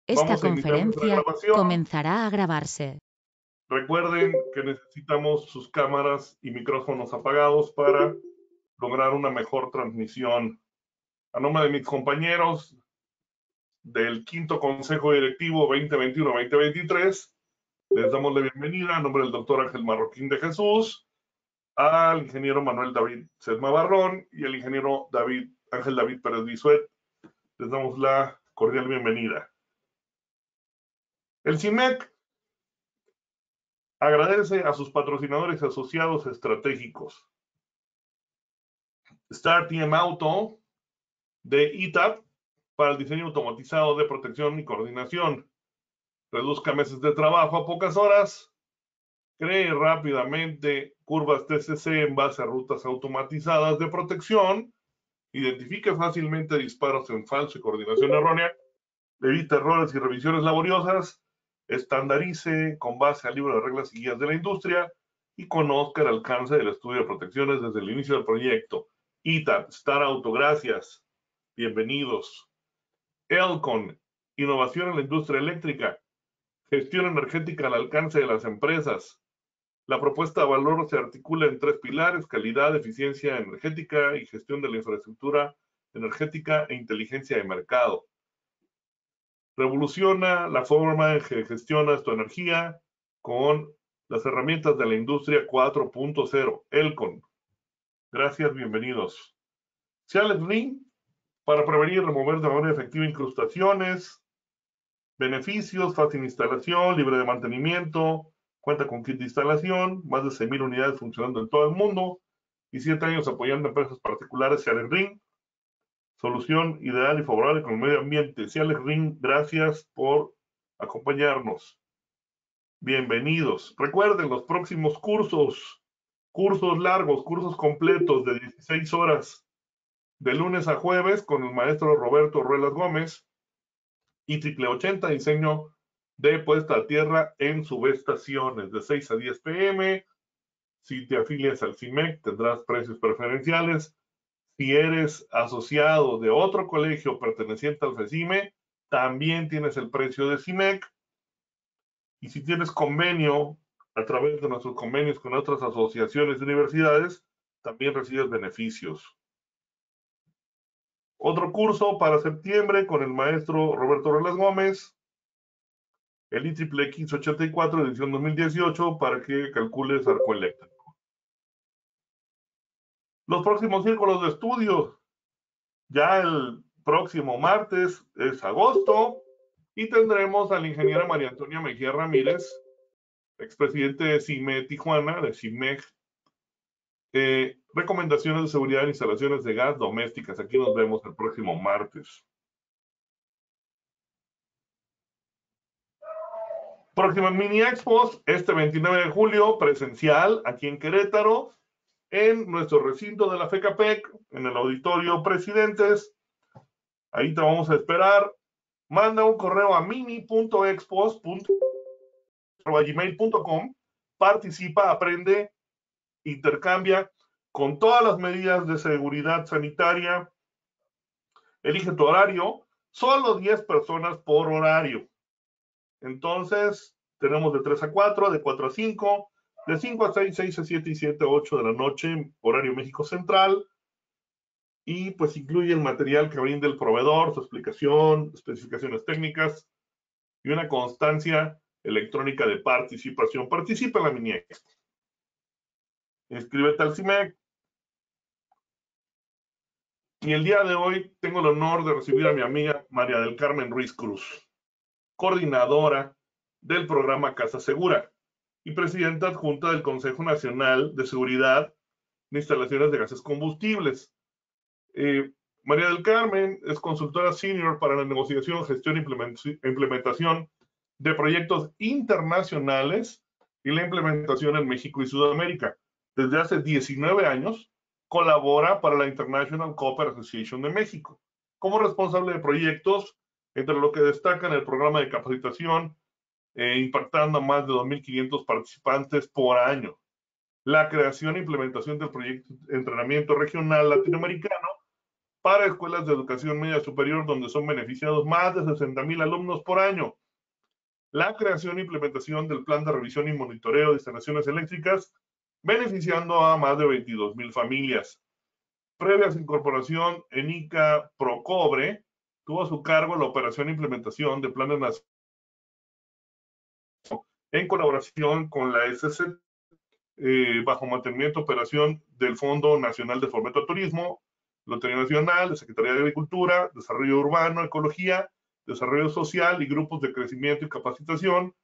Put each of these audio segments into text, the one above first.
Esta Vamos a iniciar nuestra conferencia grabación. comenzará a grabarse. Recuerden que necesitamos sus cámaras y micrófonos apagados para lograr una mejor transmisión. A nombre de mis compañeros del quinto Consejo Directivo 2021-2023, les damos la bienvenida a nombre del doctor Ángel Marroquín de Jesús, al ingeniero Manuel David Sedma Barrón y al ingeniero Ángel David Pérez Bisuet. Les damos la cordial bienvenida. El CIMEC agradece a sus patrocinadores asociados estratégicos. Star TM Auto de ITAP para el diseño automatizado de protección y coordinación. Reduzca meses de trabajo a pocas horas. Cree rápidamente curvas TCC en base a rutas automatizadas de protección. Identifique fácilmente disparos en falso y coordinación errónea. Evite errores y revisiones laboriosas. Estandarice con base al libro de reglas y guías de la industria y conozca el alcance del estudio de protecciones desde el inicio del proyecto. ITAP, Star Auto, gracias. Bienvenidos. Elcon, innovación en la industria eléctrica. Gestión energética al alcance de las empresas. La propuesta de valor se articula en tres pilares: calidad, eficiencia energética y gestión de la infraestructura energética e inteligencia de mercado. Revoluciona la forma en que gestionas tu energía con las herramientas de la industria 4.0. Elcon. Gracias, bienvenidos. Ciales Ring, para prevenir y remover de manera efectiva incrustaciones. Beneficios: fácil instalación, libre de mantenimiento, cuenta con kit de instalación, más de 6,000 unidades funcionando en todo el mundo y 7 años apoyando a empresas particulares. Ciales Ring, solución ideal y favorable con el medio ambiente. Ciales Ring, gracias por acompañarnos. Bienvenidos. Recuerden los próximos cursos largos, cursos completos de 16 horas, de lunes a jueves, con el maestro Roberto Ruelas Gómez, y triple 80, diseño de puesta a tierra en subestaciones, de 6 a 10 p.m. Si te afilias al CIMEC, tendrás precios preferenciales. Si eres asociado de otro colegio perteneciente al FECIME, también tienes el precio de CIMEC. Y si tienes convenio a través de nuestros convenios con otras asociaciones de universidades, también recibes beneficios. Otro curso para septiembre con el maestro Roberto Ruelas Gómez, el IEEE 84, edición 2018, para que calcules arco eléctrico. Los próximos círculos de estudios, ya el próximo martes es agosto, y tendremos a la ingeniera María Antonia Mejía Ramírez, expresidente de CIME Tijuana, de CIMEG, recomendaciones de seguridad en instalaciones de gas domésticas. Aquí nos vemos el próximo martes. Próximas mini expos, este 29 de julio, presencial, aquí en Querétaro, en nuestro recinto de la FECAPEC, en el auditorio Presidentes. Ahí te vamos a esperar. Manda un correo a mini.expos.gmail.com. Participa, aprende, intercambia con todas las medidas de seguridad sanitaria. Elige tu horario. Solo 10 personas por horario. Entonces, tenemos de 3 a 4, de 4 a 5, de 5 a 6, 6 a 7 y 7 a 8 de la noche, horario México Central. Y pues incluye el material que brinda el proveedor, su explicación, especificaciones técnicas y una constancia electrónica de participación. Participa en la mini expo. Inscríbete al CIMEC. Y el día de hoy tengo el honor de recibir a mi amiga María del Carmen Ruiz Cruz, coordinadora del programa Casa Segura y presidenta adjunta del Consejo Nacional de Seguridad de Instalaciones de Gases Combustibles. María del Carmen es consultora senior para la negociación, gestión e implementación de proyectos internacionales y la implementación en México y Sudamérica. Desde hace 19 años colabora para la International Copper Association de México como responsable de proyectos, entre lo que destacan el programa de capacitación, impactando a más de 2,500 participantes por año. La creación e implementación del proyecto de entrenamiento regional latinoamericano para escuelas de educación media superior, donde son beneficiados más de 60,000 alumnos por año. La creación e implementación del plan de revisión y monitoreo de instalaciones eléctricas, beneficiando a más de 22,000 familias. Previa a su incorporación, ENICA Procobre tuvo a su cargo la operación e implementación de planes nacionales en colaboración con la SC, bajo mantenimiento y operación del Fondo Nacional de Fomento al Turismo, Lotería Nacional, de Secretaría de Agricultura, Desarrollo Urbano, Ecología, Desarrollo Social y grupos de crecimiento y capacitación,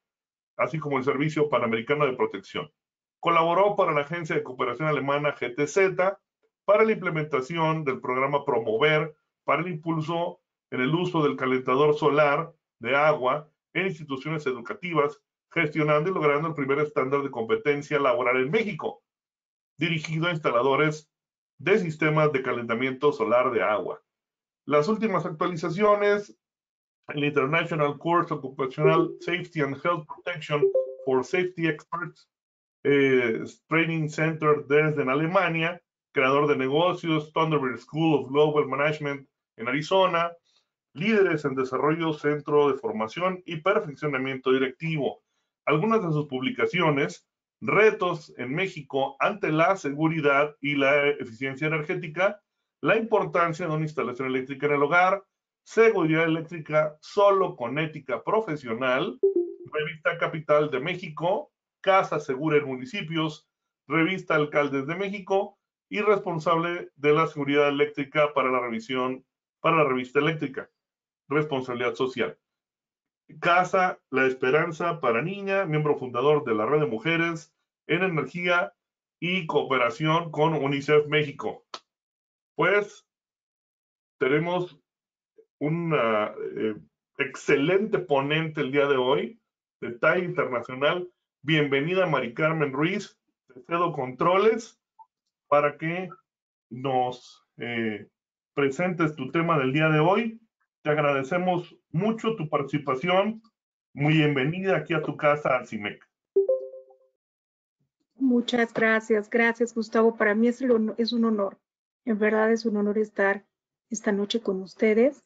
así como el Servicio Panamericano de Protección. Colaboró para la Agencia de Cooperación Alemana GTZ para la implementación del programa Promover para el impulso en el uso del calentador solar de agua en instituciones educativas, gestionando y logrando el primer estándar de competencia laboral en México, dirigido a instaladores de sistemas de calentamiento solar de agua. Las últimas actualizaciones, el International Course Occupational Safety and Health Protection for Safety Experts Training Center Dresden, Alemania, creador de negocios, Thunderbird School of Global Management en Arizona, líderes en desarrollo, centro de formación y perfeccionamiento directivo. Algunas de sus publicaciones, retos en México ante la seguridad y la eficiencia energética, la importancia de una instalación eléctrica en el hogar, seguridad eléctrica solo con ética profesional, revista Capital de México, Casa Segura en Municipios, revista Alcaldes de México y responsable de la seguridad eléctrica para la revista eléctrica, responsabilidad social. Casa La Esperanza para Niña, miembro fundador de la Red de Mujeres en Energía y cooperación con UNICEF México. Pues tenemos una excelente ponente el día de hoy, de talla internacional. Bienvenida, Mari Carmen Ruiz. Te cedo controles para que nos presentes tu tema del día de hoy. Te agradecemos mucho tu participación. Muy bienvenida aquí a tu casa, Alcimec. Muchas gracias, gracias Gustavo. Para mí es un honor, en verdad es un honor estar esta noche con ustedes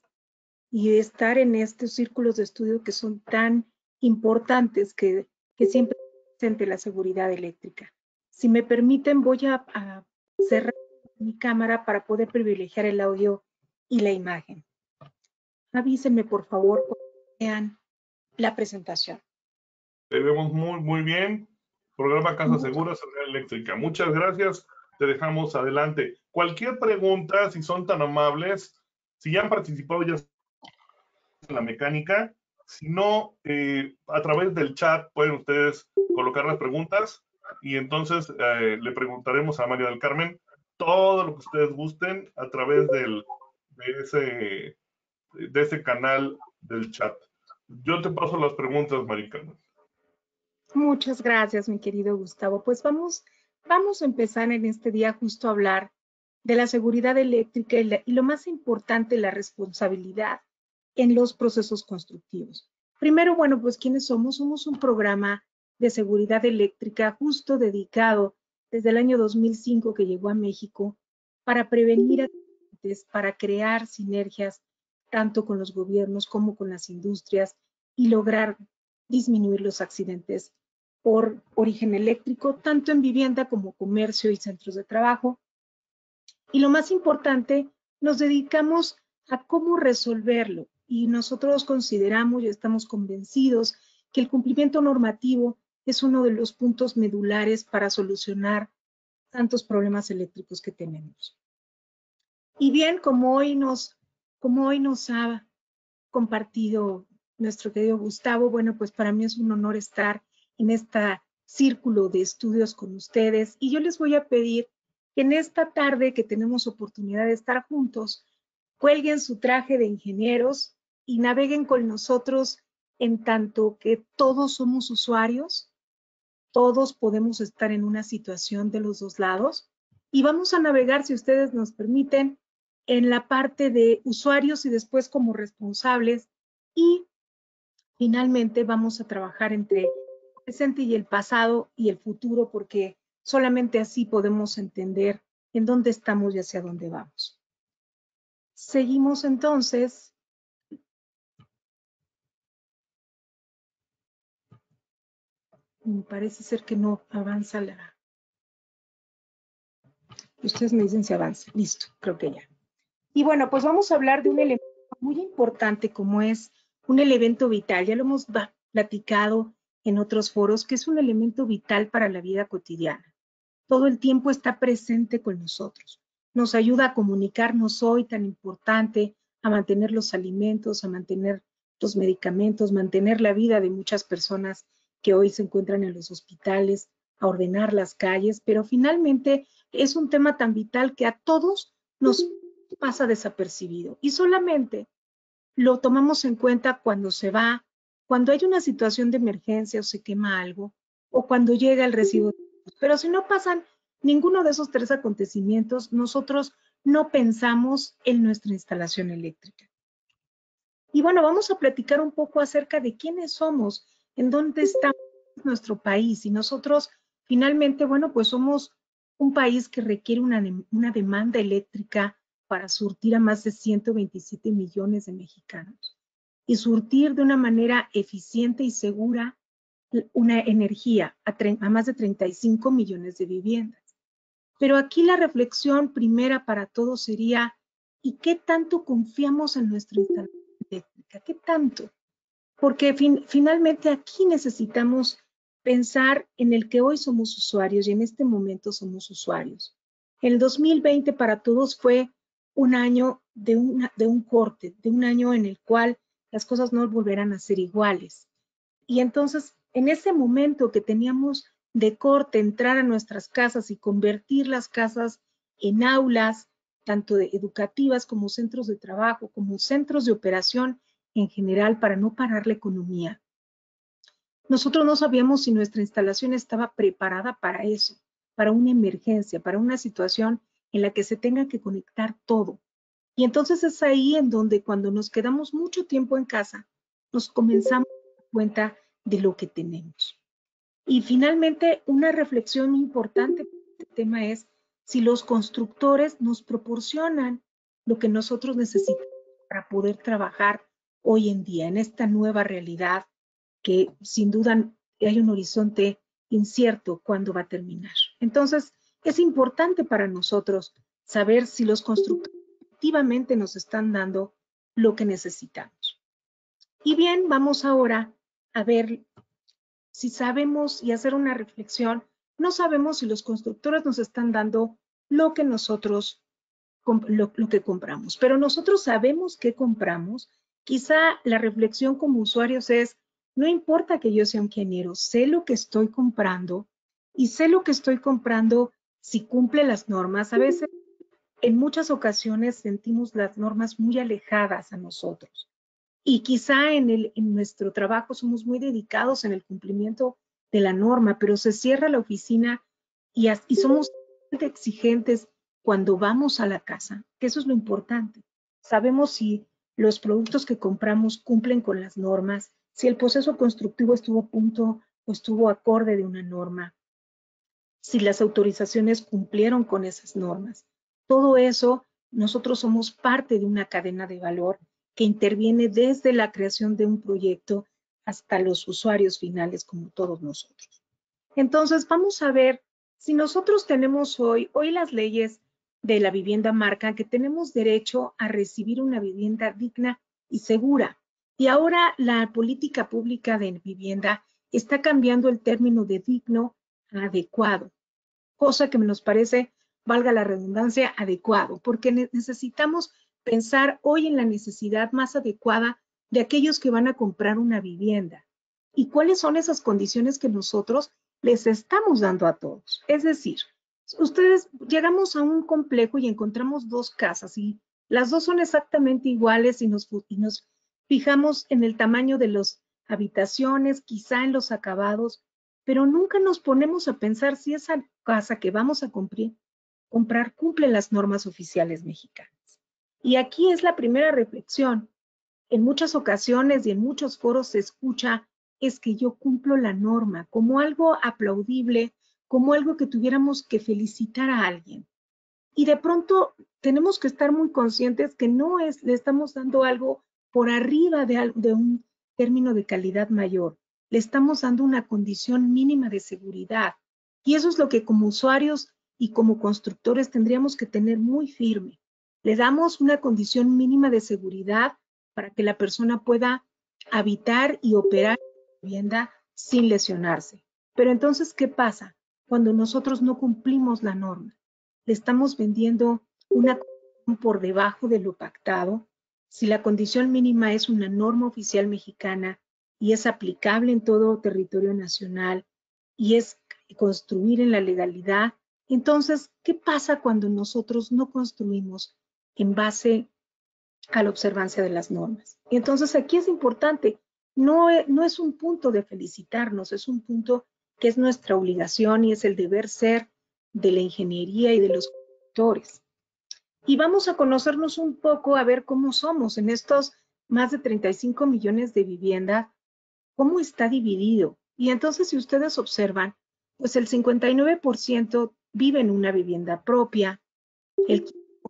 y estar en estos círculos de estudio que son tan importantes que siempre presente la seguridad eléctrica. Si me permiten, voy a cerrar mi cámara para poder privilegiar el audio y la imagen. Avísenme, por favor, cuando vean la presentación. Te vemos muy bien. Programa Casa Segura, Seguridad Eléctrica. Muchas gracias. Te dejamos adelante. Cualquier pregunta, si son tan amables, si ya han participado ya en la mecánica, si no, a través del chat pueden ustedes colocar las preguntas y entonces le preguntaremos a María del Carmen todo lo que ustedes gusten a través de ese canal del chat. Yo te paso las preguntas, María Carmen. Muchas gracias, mi querido Gustavo. Pues vamos a empezar en este día justo a hablar de la seguridad eléctrica y lo más importante, la responsabilidad en los procesos constructivos. Primero, bueno, pues ¿quiénes somos? Somos un programa de seguridad eléctrica justo dedicado desde el año 2005 que llegó a México para prevenir accidentes, para crear sinergias tanto con los gobiernos como con las industrias y lograr disminuir los accidentes por origen eléctrico, tanto en vivienda como comercio y centros de trabajo. Y lo más importante, nos dedicamos a cómo resolverlo. Y nosotros consideramos y estamos convencidos que el cumplimiento normativo es uno de los puntos medulares para solucionar tantos problemas eléctricos que tenemos. Y bien, como hoy nos ha compartido nuestro querido Gustavo, bueno, pues para mí es un honor estar en este círculo de estudios con ustedes y yo les voy a pedir que en esta tarde que tenemos oportunidad de estar juntos, cuelguen su traje de ingenieros y naveguen con nosotros en tanto que todos somos usuarios, todos podemos estar en una situación de los dos lados y vamos a navegar, si ustedes nos permiten, en la parte de usuarios y después como responsables y finalmente vamos a trabajar entre el presente y el pasado y el futuro porque solamente así podemos entender en dónde estamos y hacia dónde vamos. Seguimos entonces. Parece ser que no avanza la... Ustedes me dicen si avanza. Listo, creo que ya. Y bueno, pues vamos a hablar de un elemento muy importante como es un elemento vital. Ya lo hemos platicado en otros foros, que es un elemento vital para la vida cotidiana. Todo el tiempo está presente con nosotros. Nos ayuda a comunicarnos hoy tan importante, a mantener los alimentos, a mantener los medicamentos, mantener la vida de muchas personas que hoy se encuentran en los hospitales, a ordenar las calles, pero finalmente es un tema tan vital que a todos nos pasa desapercibido y solamente lo tomamos en cuenta cuando se va, cuando hay una situación de emergencia o se quema algo, o cuando llega el recibo. Pero si no pasan ninguno de esos tres acontecimientos, nosotros no pensamos en nuestra instalación eléctrica. Y bueno, vamos a platicar un poco acerca de quiénes somos, en dónde está nuestro país. Y nosotros, finalmente, bueno, pues somos un país que requiere una demanda eléctrica para surtir a más de 127 millones de mexicanos y surtir de una manera eficiente y segura una energía a más de 35 millones de viviendas. Pero aquí la reflexión primera para todos sería, ¿y qué tanto confiamos en nuestra instalación eléctrica? ¿Qué tanto? Porque finalmente aquí necesitamos pensar en el que hoy somos usuarios y en este momento somos usuarios. El 2020 para todos fue un año de un corte, de un año en el cual las cosas no volverán a ser iguales. Y entonces, en ese momento que teníamos de corte, entrar a nuestras casas y convertir las casas en aulas, tanto educativas como centros de trabajo, como centros de operación en general para no parar la economía. Nosotros no sabíamos si nuestra instalación estaba preparada para eso, para una emergencia, para una situación en la que se tenga que conectar todo. Y entonces es ahí en donde cuando nos quedamos mucho tiempo en casa, nos comenzamos a dar cuenta de lo que tenemos. Y finalmente, una reflexión muy importante de este tema es si los constructores nos proporcionan lo que nosotros necesitamos para poder trabajar hoy en día en esta nueva realidad que sin duda hay un horizonte incierto cuándo va a terminar. Entonces, es importante para nosotros saber si los constructores efectivamente nos están dando lo que necesitamos. Y bien, vamos ahora a ver si sabemos y hacer una reflexión. No sabemos si los constructores nos están dando lo que nosotros, lo que compramos, pero nosotros sabemos qué compramos. Quizá la reflexión como usuarios es, no importa que yo sea un ingeniero, sé lo que estoy comprando y sé lo que estoy comprando si cumple las normas. A veces, en muchas ocasiones, sentimos las normas muy alejadas a nosotros. Y quizá en nuestro trabajo somos muy dedicados en el cumplimiento de la norma, pero se cierra la oficina y somos exigentes cuando vamos a la casa, que eso es lo importante. Sabemos si los productos que compramos cumplen con las normas, si el proceso constructivo estuvo a punto o estuvo acorde de una norma, si las autorizaciones cumplieron con esas normas. Todo eso, nosotros somos parte de una cadena de valor que interviene desde la creación de un proyecto hasta los usuarios finales como todos nosotros. Entonces, vamos a ver si nosotros tenemos hoy las leyes de la vivienda marcan que tenemos derecho a recibir una vivienda digna y segura. Y ahora la política pública de vivienda está cambiando el término de digno a adecuado, cosa que nos parece, valga la redundancia, adecuado, porque necesitamos pensar hoy en la necesidad más adecuada de aquellos que van a comprar una vivienda y cuáles son esas condiciones que nosotros les estamos dando a todos. Es decir, ustedes llegamos a un complejo y encontramos dos casas y las dos son exactamente iguales y nos fijamos en el tamaño de las habitaciones, quizá en los acabados, pero nunca nos ponemos a pensar si esa casa que vamos a comprar cumple las normas oficiales mexicanas. Y aquí es la primera reflexión. En muchas ocasiones y en muchos foros se escucha, es que yo cumplo la norma, como algo aplaudible, como algo que tuviéramos que felicitar a alguien. Y de pronto tenemos que estar muy conscientes que no es, le estamos dando algo por arriba de un término de calidad mayor. Le estamos dando una condición mínima de seguridad. Y eso es lo que como usuarios y como constructores tendríamos que tener muy firme. Le damos una condición mínima de seguridad para que la persona pueda habitar y operar la vivienda sin lesionarse. Pero entonces, ¿qué pasa cuando nosotros no cumplimos la norma? Le estamos vendiendo una condición por debajo de lo pactado. Si la condición mínima es una norma oficial mexicana y es aplicable en todo territorio nacional y es construir en la legalidad, entonces, ¿qué pasa cuando nosotros no construimos en base a la observancia de las normas? Y entonces aquí es importante, no es un punto de felicitarnos, es un punto que es nuestra obligación y es el deber ser de la ingeniería y de los constructores. Y vamos a conocernos un poco a ver cómo somos en estos más de 35 millones de viviendas, cómo está dividido. Y entonces, si ustedes observan, pues el 59% vive en una vivienda propia, el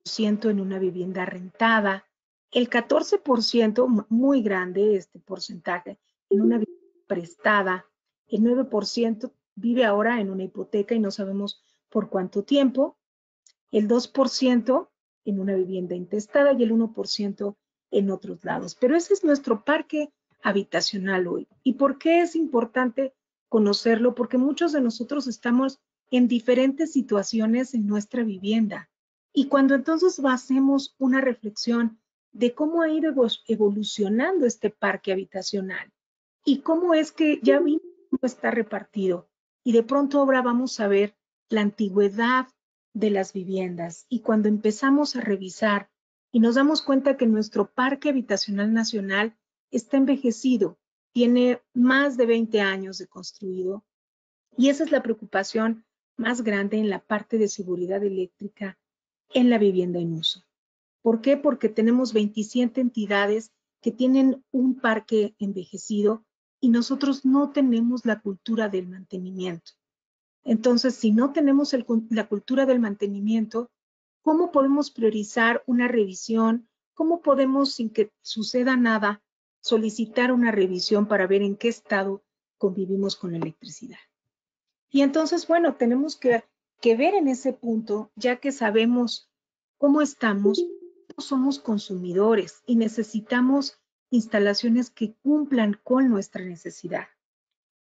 15% en una vivienda rentada, el 14%, muy grande este porcentaje, en una vivienda prestada, el 9% vive ahora en una hipoteca y no sabemos por cuánto tiempo, el 2% en una vivienda intestada y el 1% en otros lados. Pero ese es nuestro parque habitacional hoy. ¿Y por qué es importante conocerlo? Porque muchos de nosotros estamos en diferentes situaciones en nuestra vivienda. Y cuando entonces hacemos una reflexión de cómo ha ido evolucionando este parque habitacional y cómo es que ya vimos cómo está repartido, y de pronto ahora vamos a ver la antigüedad de las viviendas, y cuando empezamos a revisar y nos damos cuenta que nuestro parque habitacional nacional está envejecido, tiene más de 20 años de construido, y esa es la preocupación más grande en la parte de seguridad eléctrica en la vivienda en uso. ¿Por qué? Porque tenemos 27 entidades que tienen un parque envejecido y nosotros no tenemos la cultura del mantenimiento. Entonces, si no tenemos la cultura del mantenimiento, ¿cómo podemos priorizar una revisión? ¿Cómo podemos, sin que suceda nada, solicitar una revisión para ver en qué estado convivimos con la electricidad? Y entonces, bueno, tenemos que ver en ese punto, ya que sabemos cómo estamos, somos consumidores y necesitamos instalaciones que cumplan con nuestra necesidad.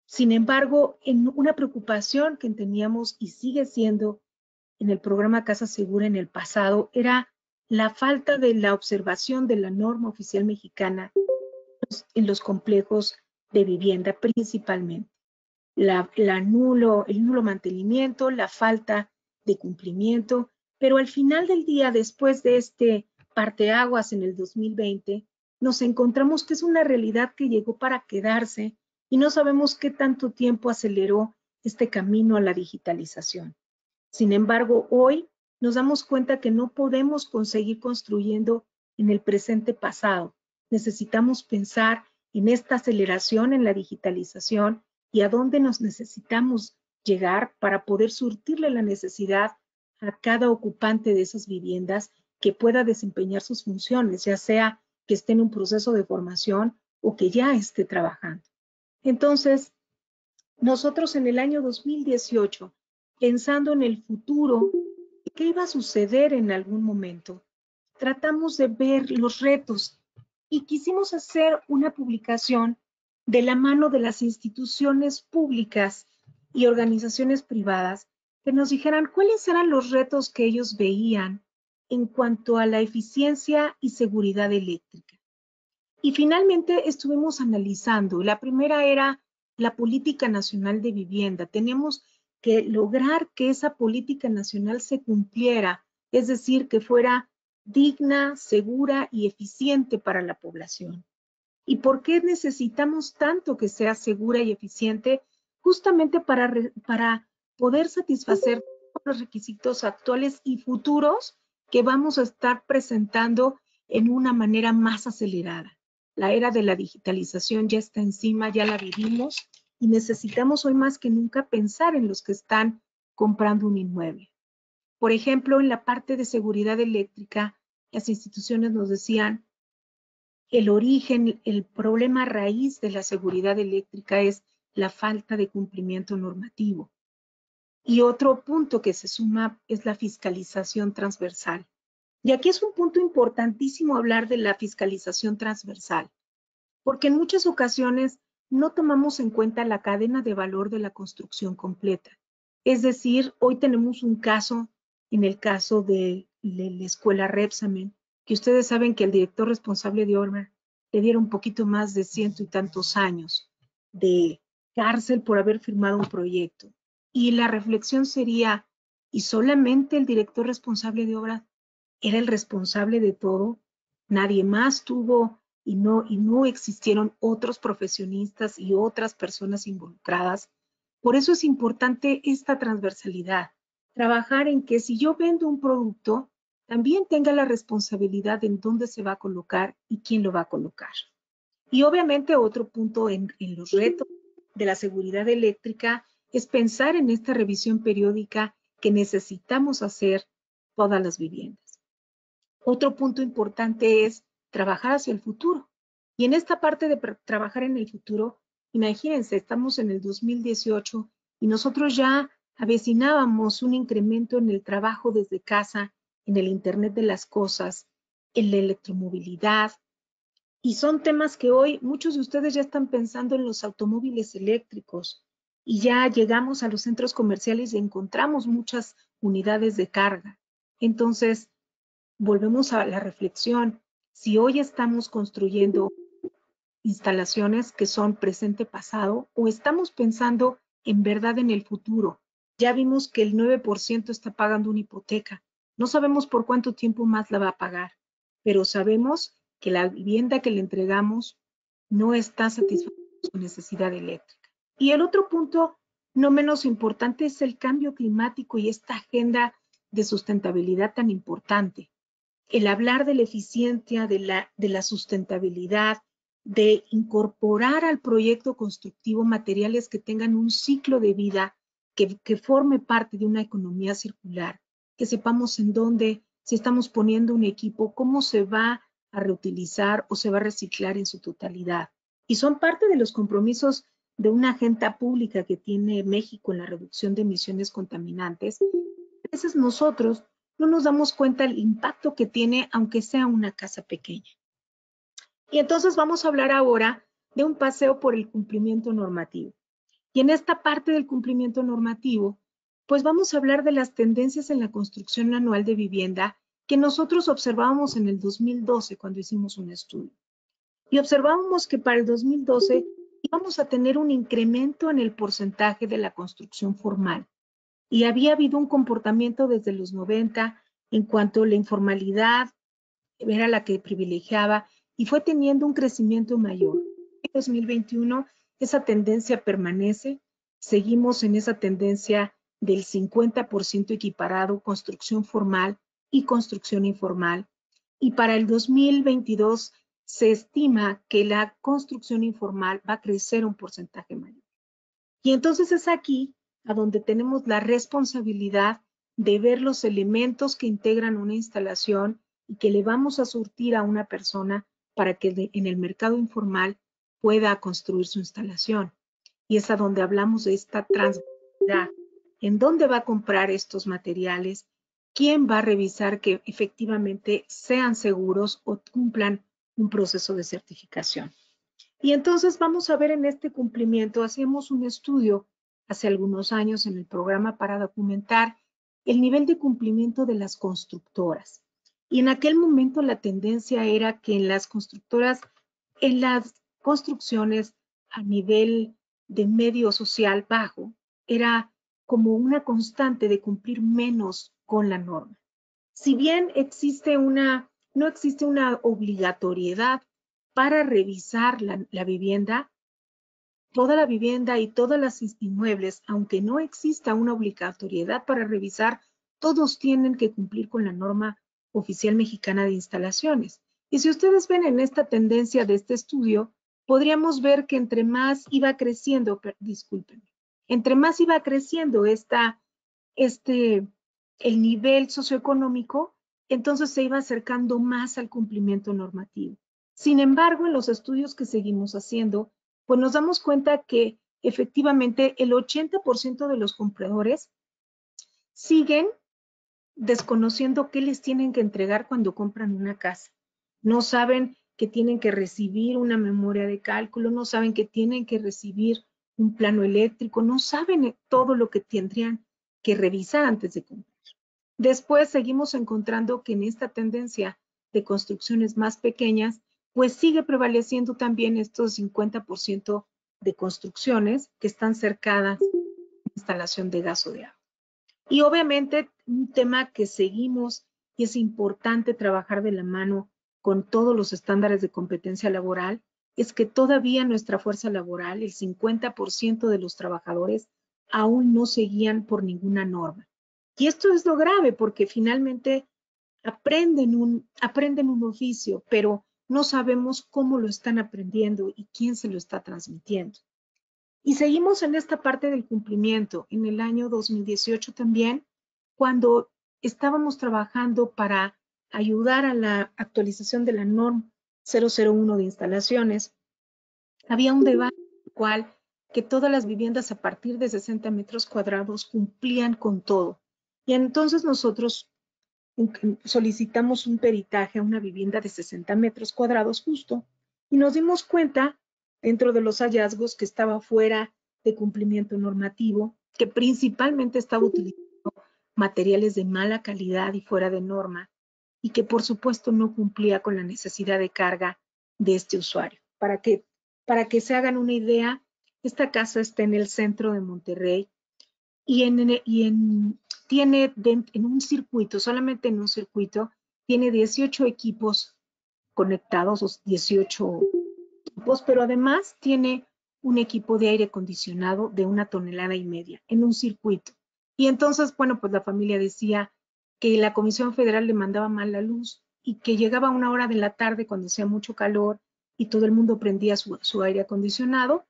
Sin embargo, en una preocupación que teníamos y sigue siendo en el programa Casa Segura en el pasado era la falta de la observación de la norma oficial mexicana en los complejos de vivienda principalmente. El nulo mantenimiento, la falta de cumplimiento, pero al final del día, después de este parteaguas en el 2020, nos encontramos que es una realidad que llegó para quedarse y no sabemos qué tanto tiempo aceleró este camino a la digitalización. Sin embargo, hoy nos damos cuenta que no podemos seguir construyendo en el presente pasado. Necesitamos pensar en esta aceleración en la digitalización y a dónde nos necesitamos llegar para poder surtirle la necesidad a cada ocupante de esas viviendas que pueda desempeñar sus funciones, ya sea que esté en un proceso de formación o que ya esté trabajando. Entonces, nosotros en el año 2018, pensando en el futuro, qué iba a suceder en algún momento, tratamos de ver los retos y quisimos hacer una publicación de la mano de las instituciones públicas y organizaciones privadas que nos dijeran cuáles eran los retos que ellos veían en cuanto a la eficiencia y seguridad eléctrica. Y finalmente estuvimos analizando. La primera era la Política Nacional de Vivienda. Tenemos que lograr que esa política nacional se cumpliera, es decir, que fuera digna, segura y eficiente para la población. ¿Y por qué necesitamos tanto que sea segura y eficiente? Justamente para poder satisfacer los requisitos actuales y futuros que vamos a estar presentando en una manera más acelerada. La era de la digitalización ya está encima, ya la vivimos y necesitamos hoy más que nunca pensar en los que están comprando un inmueble. Por ejemplo, en la parte de seguridad eléctrica, las instituciones nos decían, el origen, el problema raíz de la seguridad eléctrica es la falta de cumplimiento normativo. Y otro punto que se suma es la fiscalización transversal. Y aquí es un punto importantísimo hablar de la fiscalización transversal, porque en muchas ocasiones no tomamos en cuenta la cadena de valor de la construcción completa. Es decir, hoy tenemos un caso, en el caso de la escuela Repsamen, que ustedes saben que el director responsable de obra le dieron un poquito más de 100 y tantos años de cárcel por haber firmado un proyecto. Y la reflexión sería, ¿y solamente el director responsable de obra era el responsable de todo? Nadie más tuvo y no existieron otros profesionistas y otras personas involucradas. Por eso es importante esta transversalidad, trabajar en que si yo vendo un producto, también tenga la responsabilidad en dónde se va a colocar y quién lo va a colocar. Y obviamente otro punto en los retos de la seguridad eléctrica es pensar en esta revisión periódica que necesitamos hacer todas las viviendas. Otro punto importante es trabajar hacia el futuro. Y en esta parte de trabajar en el futuro, imagínense, estamos en el 2018 y nosotros ya avecinábamos un incremento en el trabajo desde casa, en el Internet de las cosas, en la electromovilidad. Y son temas que hoy muchos de ustedes ya están pensando en los automóviles eléctricos y ya llegamos a los centros comerciales y encontramos muchas unidades de carga. Entonces, volvemos a la reflexión. Si hoy estamos construyendo instalaciones que son presente-pasado o estamos pensando en verdad en el futuro. Ya vimos que el 9% está pagando una hipoteca. No sabemos por cuánto tiempo más la va a pagar, pero sabemos que la vivienda que le entregamos no está satisfaciendo su necesidad eléctrica. Y el otro punto, no menos importante, es el cambio climático y esta agenda de sustentabilidad tan importante. El hablar de la eficiencia, de la sustentabilidad, de incorporar al proyecto constructivo materiales que tengan un ciclo de vida, que forme parte de una economía circular, que sepamos en dónde, si estamos poniendo un equipo, cómo se va a reutilizar o se va a reciclar en su totalidad. Y son parte de los compromisos de una agenda pública que tiene México en la reducción de emisiones contaminantes. A veces nosotros no nos damos cuenta del impacto que tiene, aunque sea una casa pequeña. Y entonces vamos a hablar ahora de un paseo por el cumplimiento normativo. Y en esta parte del cumplimiento normativo, pues vamos a hablar de las tendencias en la construcción anual de vivienda que nosotros observábamos en el 2012 cuando hicimos un estudio. Y observábamos que para el 2012 íbamos a tener un incremento en el porcentaje de la construcción formal. Y había habido un comportamiento desde los 90 en cuanto a la informalidad era la que privilegiaba y fue teniendo un crecimiento mayor. En 2021 esa tendencia permanece, seguimos en esa tendencia del 50% equiparado, construcción formal y construcción informal. Y para el 2022 se estima que la construcción informal va a crecer un porcentaje mayor. Y entonces es aquí a donde tenemos la responsabilidad de ver los elementos que integran una instalación y que le vamos a surtir a una persona para que en el mercado informal pueda construir su instalación. Y es a donde hablamos de esta transversalidad. ¿En dónde va a comprar estos materiales? ¿Quién va a revisar que efectivamente sean seguros o cumplan un proceso de certificación? Y entonces vamos a ver en este cumplimiento, hacíamos un estudio hace algunos años en el programa para documentar el nivel de cumplimiento de las constructoras. Y en aquel momento la tendencia era que en las constructoras, en las construcciones a nivel de medio social bajo, era como una constante de cumplir menos con la norma. Si bien no existe una obligatoriedad para revisar la vivienda, toda la vivienda y todos los inmuebles, aunque no exista una obligatoriedad para revisar, todos tienen que cumplir con la norma oficial mexicana de instalaciones. Y si ustedes ven en esta tendencia de este estudio, podríamos ver que entre más iba creciendo, entre más iba creciendo este el nivel socioeconómico, entonces se iba acercando más al cumplimiento normativo. Sin embargo, en los estudios que seguimos haciendo, pues nos damos cuenta que efectivamente el 80% de los compradores siguen desconociendo qué les tienen que entregar cuando compran una casa. No saben que tienen que recibir una memoria de cálculo, no saben que tienen que recibir un plano eléctrico, no saben todo lo que tendrían que revisar antes de comprar. Después seguimos encontrando que en esta tendencia de construcciones más pequeñas, pues sigue prevaleciendo también estos 50% de construcciones que están cercadas a la instalación de gas o de agua. Y obviamente un tema que seguimos y es importante trabajar de la mano con todos los estándares de competencia laboral es que todavía nuestra fuerza laboral, el 50% de los trabajadores aún no se guían por ninguna norma. Y esto es lo grave porque finalmente aprenden un oficio, pero no sabemos cómo lo están aprendiendo y quién se lo está transmitiendo. Y seguimos en esta parte del cumplimiento. En el año 2018 también, cuando estábamos trabajando para ayudar a la actualización de la NORM 001 de instalaciones, había un debate en el cual que todas las viviendas a partir de 60 metros cuadrados cumplían con todo. Y entonces nosotros solicitamos un peritaje a una vivienda de 60 metros cuadrados justo y nos dimos cuenta dentro de los hallazgos que estaba fuera de cumplimiento normativo, que principalmente estaba utilizando materiales de mala calidad y fuera de norma y que por supuesto no cumplía con la necesidad de carga de este usuario. Para que se hagan una idea, esta casa está en el centro de Monterrey y tiene en un circuito, solamente en un circuito, tiene 18 equipos conectados, 18 equipos, pero además tiene un equipo de aire acondicionado de 1,5 toneladas en un circuito. Y entonces, bueno, pues la familia decía que la Comisión Federal le mandaba mal la luz y que llegaba a 1 hora de la tarde cuando hacía mucho calor y todo el mundo prendía su aire acondicionado,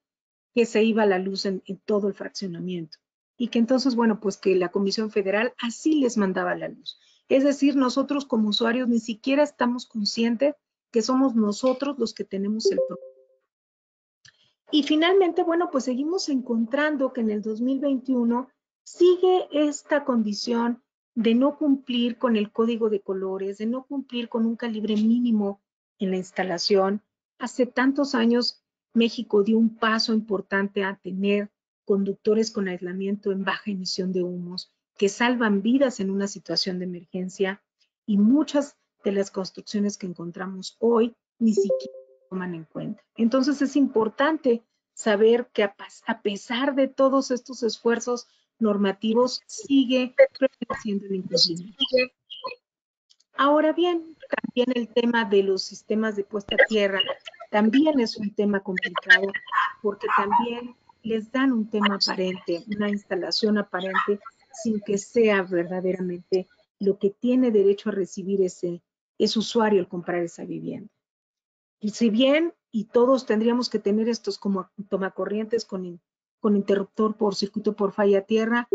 que se iba la luz en todo el fraccionamiento. Y que entonces, bueno, pues que la Comisión Federal así les mandaba la luz. Es decir, nosotros como usuarios ni siquiera estamos conscientes que somos nosotros los que tenemos el problema. Y finalmente, bueno, pues seguimos encontrando que en el 2021 sigue esta condición de no cumplir con el código de colores, de no cumplir con un calibre mínimo en la instalación. Hace tantos años México dio un paso importante a tener conductores con aislamiento en baja emisión de humos que salvan vidas en una situación de emergencia y muchas de las construcciones que encontramos hoy ni siquiera toman en cuenta. Entonces es importante saber que a pesar de todos estos esfuerzos normativos sigue prevaleciendo el incumplimiento. Ahora bien, también el tema de los sistemas de puesta a tierra también es un tema complicado porque también les dan un tema aparente, una instalación aparente sin que sea verdaderamente lo que tiene derecho a recibir ese usuario al comprar esa vivienda. Y si bien, y todos tendríamos que tener estos como tomacorrientes con interruptor por circuito por falla tierra,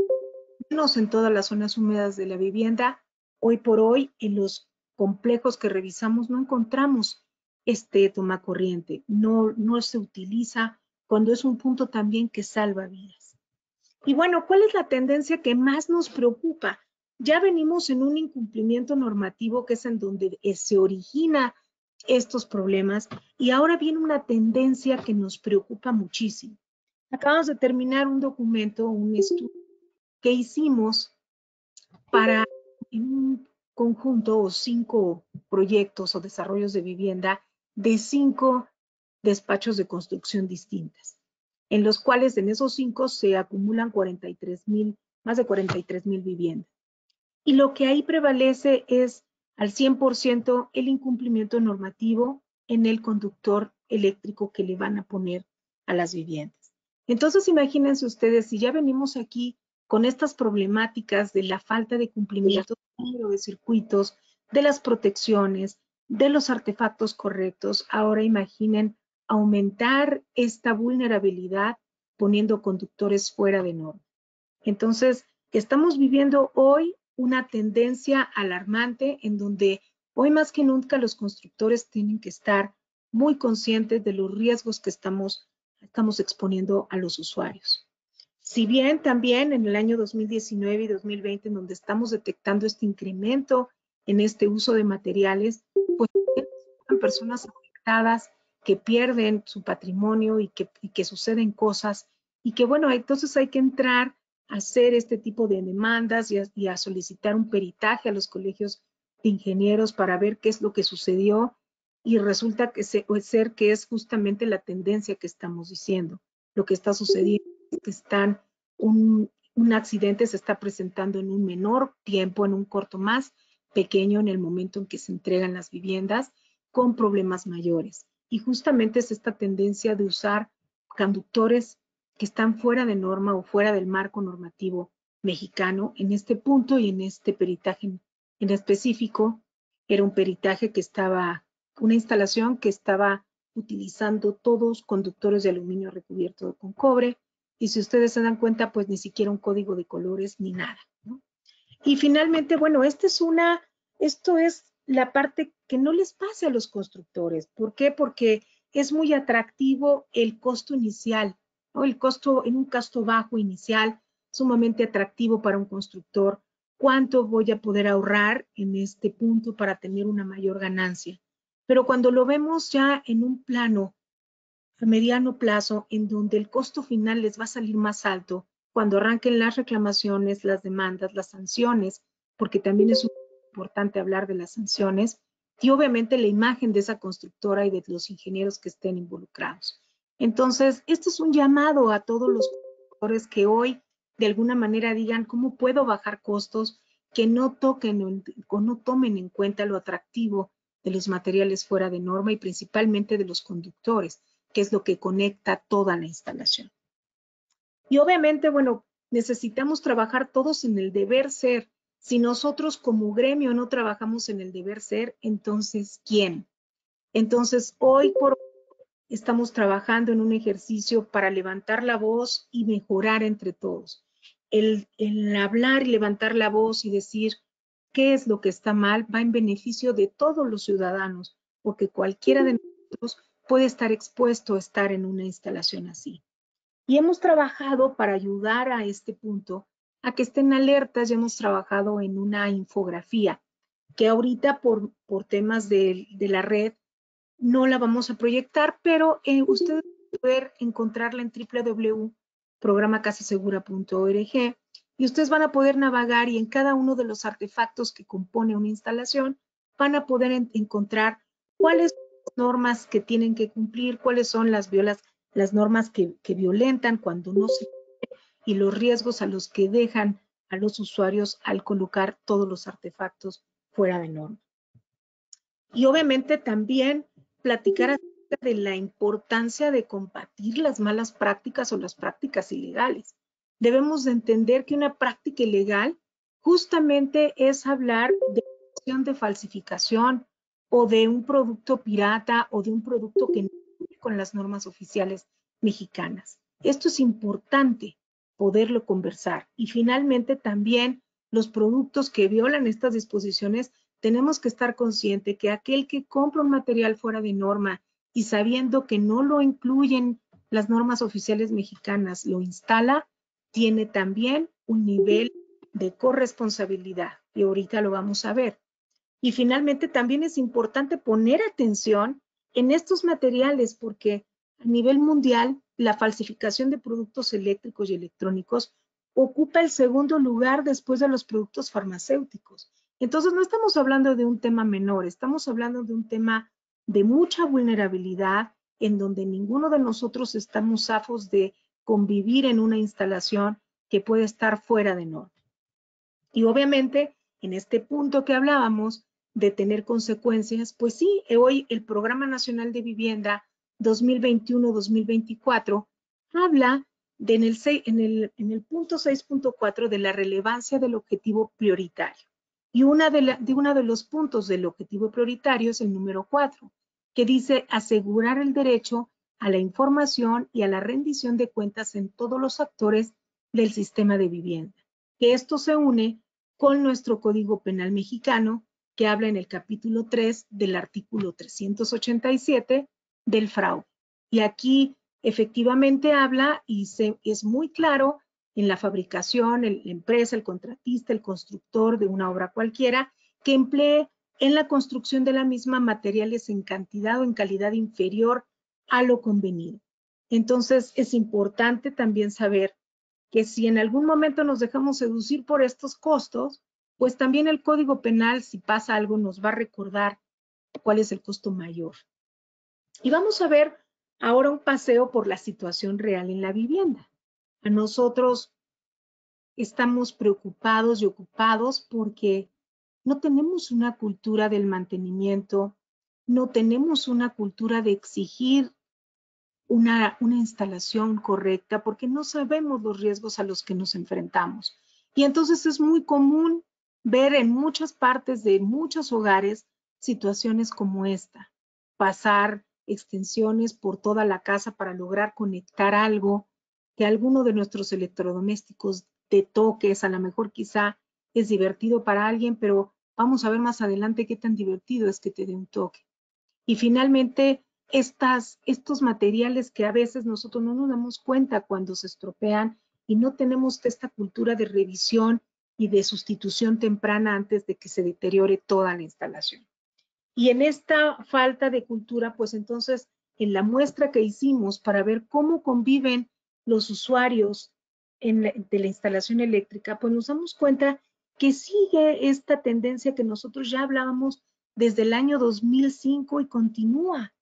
menos en todas las zonas húmedas de la vivienda, hoy por hoy en los complejos que revisamos no encontramos este tomacorriente, no se utiliza cuando es un punto también que salva vidas. Y bueno, ¿cuál es la tendencia que más nos preocupa? Ya venimos en un incumplimiento normativo que es en donde se origina estos problemas y ahora viene una tendencia que nos preocupa muchísimo. Acabamos de terminar un documento, un estudio que hicimos para un conjunto o 5 proyectos o desarrollos de vivienda de 5 despachos de construcción distintas, en los cuales en esos 5 se acumulan más de 43,000 viviendas. Y lo que ahí prevalece es al 100% el incumplimiento normativo en el conductor eléctrico que le van a poner a las viviendas. Entonces, imagínense ustedes, si ya venimos aquí con estas problemáticas de la falta de cumplimiento del número de circuitos, de las protecciones, de los artefactos correctos, ahora imaginen aumentar esta vulnerabilidad poniendo conductores fuera de norma. Entonces, estamos viviendo hoy una tendencia alarmante en donde hoy más que nunca los constructores tienen que estar muy conscientes de los riesgos que estamos exponiendo a los usuarios. Si bien también en el año 2019 y 2020, en donde estamos detectando este incremento en este uso de materiales, pues hay personas afectadas que pierden su patrimonio y que suceden cosas y que bueno, entonces hay que entrar a hacer este tipo de demandas y a solicitar un peritaje a los colegios de ingenieros para ver qué es lo que sucedió y resulta que ser que es justamente la tendencia que estamos diciendo. Lo que está sucediendo es que un accidente se está presentando en un menor tiempo, en un corto más pequeño en el momento en que se entregan las viviendas con problemas mayores. Y justamente es esta tendencia de usar conductores que están fuera de norma o fuera del marco normativo mexicano en este punto y en este peritaje en específico. Era un peritaje que estaba, una instalación que estaba utilizando todos conductores de aluminio recubierto con cobre, y si ustedes se dan cuenta, pues ni siquiera un código de colores ni nada, ¿no? Y finalmente, bueno, esto es la parte que no les pase a los constructores. ¿Por qué? Porque es muy atractivo el costo inicial, ¿no? El costo, en un costo bajo inicial, sumamente atractivo para un constructor. ¿Cuánto voy a poder ahorrar en este punto para tener una mayor ganancia? Pero cuando lo vemos ya en un plano a mediano plazo, en donde el costo final les va a salir más alto, cuando arranquen las reclamaciones, las demandas, las sanciones, porque también es importante hablar de las sanciones, y obviamente la imagen de esa constructora y de los ingenieros que estén involucrados. Entonces, esto es un llamado a todos los constructores que hoy de alguna manera digan cómo puedo bajar costos, que no toquen o no tomen en cuenta lo atractivo de los materiales fuera de norma y principalmente de los conductores, que es lo que conecta toda la instalación. Y obviamente, bueno, necesitamos trabajar todos en el deber ser. Si nosotros como gremio no trabajamos en el deber ser, entonces, ¿quién? Entonces, hoy por hoy estamos trabajando en un ejercicio para levantar la voz y mejorar entre todos. El hablar y levantar la voz y decir qué es lo que está mal va en beneficio de todos los ciudadanos, porque cualquiera de nosotros puede estar expuesto a estar en una instalación así. Y hemos trabajado para ayudar a este punto, a que estén alertas, y hemos trabajado en una infografía, que ahorita por temas de la red no la vamos a proyectar, pero ustedes pueden encontrarla en www.programacasasegura.org y ustedes van a poder navegar y en cada uno de los artefactos que compone una instalación van a poder encontrar cuáles son las normas que tienen que cumplir, cuáles son las normas que violentan cuando no se y los riesgos a los que dejan a los usuarios al colocar todos los artefactos fuera de norma. Y obviamente también platicar acerca de la importancia de combatir las malas prácticas o las prácticas ilegales. Debemos de entender que una práctica ilegal justamente es hablar de falsificación o de un producto pirata o de un producto que no cumple con las normas oficiales mexicanas. Esto es importante poderlo conversar. Y finalmente también los productos que violan estas disposiciones, tenemos que estar consciente que aquel que compra un material fuera de norma y sabiendo que no lo incluyen las normas oficiales mexicanas, lo instala, tiene también un nivel de corresponsabilidad. Y ahorita lo vamos a ver. Y finalmente también es importante poner atención en estos materiales porque a nivel mundial la falsificación de productos eléctricos y electrónicos ocupa el segundo lugar después de los productos farmacéuticos. Entonces no estamos hablando de un tema menor, estamos hablando de un tema de mucha vulnerabilidad en donde ninguno de nosotros estamos zafos de convivir en una instalación que puede estar fuera de norma. Y obviamente en este punto que hablábamos de tener consecuencias, pues sí, hoy el Programa Nacional de Vivienda 2021-2024 habla de en el punto 6.4 de la relevancia del objetivo prioritario. Y uno de los puntos del objetivo prioritario es el número 4, que dice asegurar el derecho a la información y a la rendición de cuentas en todos los actores del sistema de vivienda. Que esto se une con nuestro Código Penal mexicano, que habla en el capítulo 3 del artículo 387 del fraude. Y aquí efectivamente habla y es muy claro en la fabricación, la empresa, el contratista, el constructor de una obra cualquiera, que emplee en la construcción de la misma materiales en cantidad o en calidad inferior a lo convenido. Entonces, es importante también saber que si en algún momento nos dejamos seducir por estos costos, pues también el Código Penal, si pasa algo, nos va a recordar cuál es el costo mayor. Y vamos a ver ahora un paseo por la situación real en la vivienda. A nosotros estamos preocupados y ocupados porque no tenemos una cultura del mantenimiento, no tenemos una cultura de exigir una instalación correcta porque no sabemos los riesgos a los que nos enfrentamos. Y entonces es muy común ver en muchas partes de muchos hogares situaciones como esta. Pasar extensiones por toda la casa para lograr conectar algo, que alguno de nuestros electrodomésticos de toques, a lo mejor quizá es divertido para alguien, pero vamos a ver más adelante qué tan divertido es que te dé un toque. Y finalmente, estos materiales que a veces nosotros no nos damos cuenta cuando se estropean y no tenemos esta cultura de revisión y de sustitución temprana antes de que se deteriore toda la instalación. Y en esta falta de cultura, pues entonces, en la muestra que hicimos para ver cómo conviven los usuarios de la instalación eléctrica, pues nos damos cuenta que sigue esta tendencia que nosotros ya hablábamos desde el año 2005 y continúa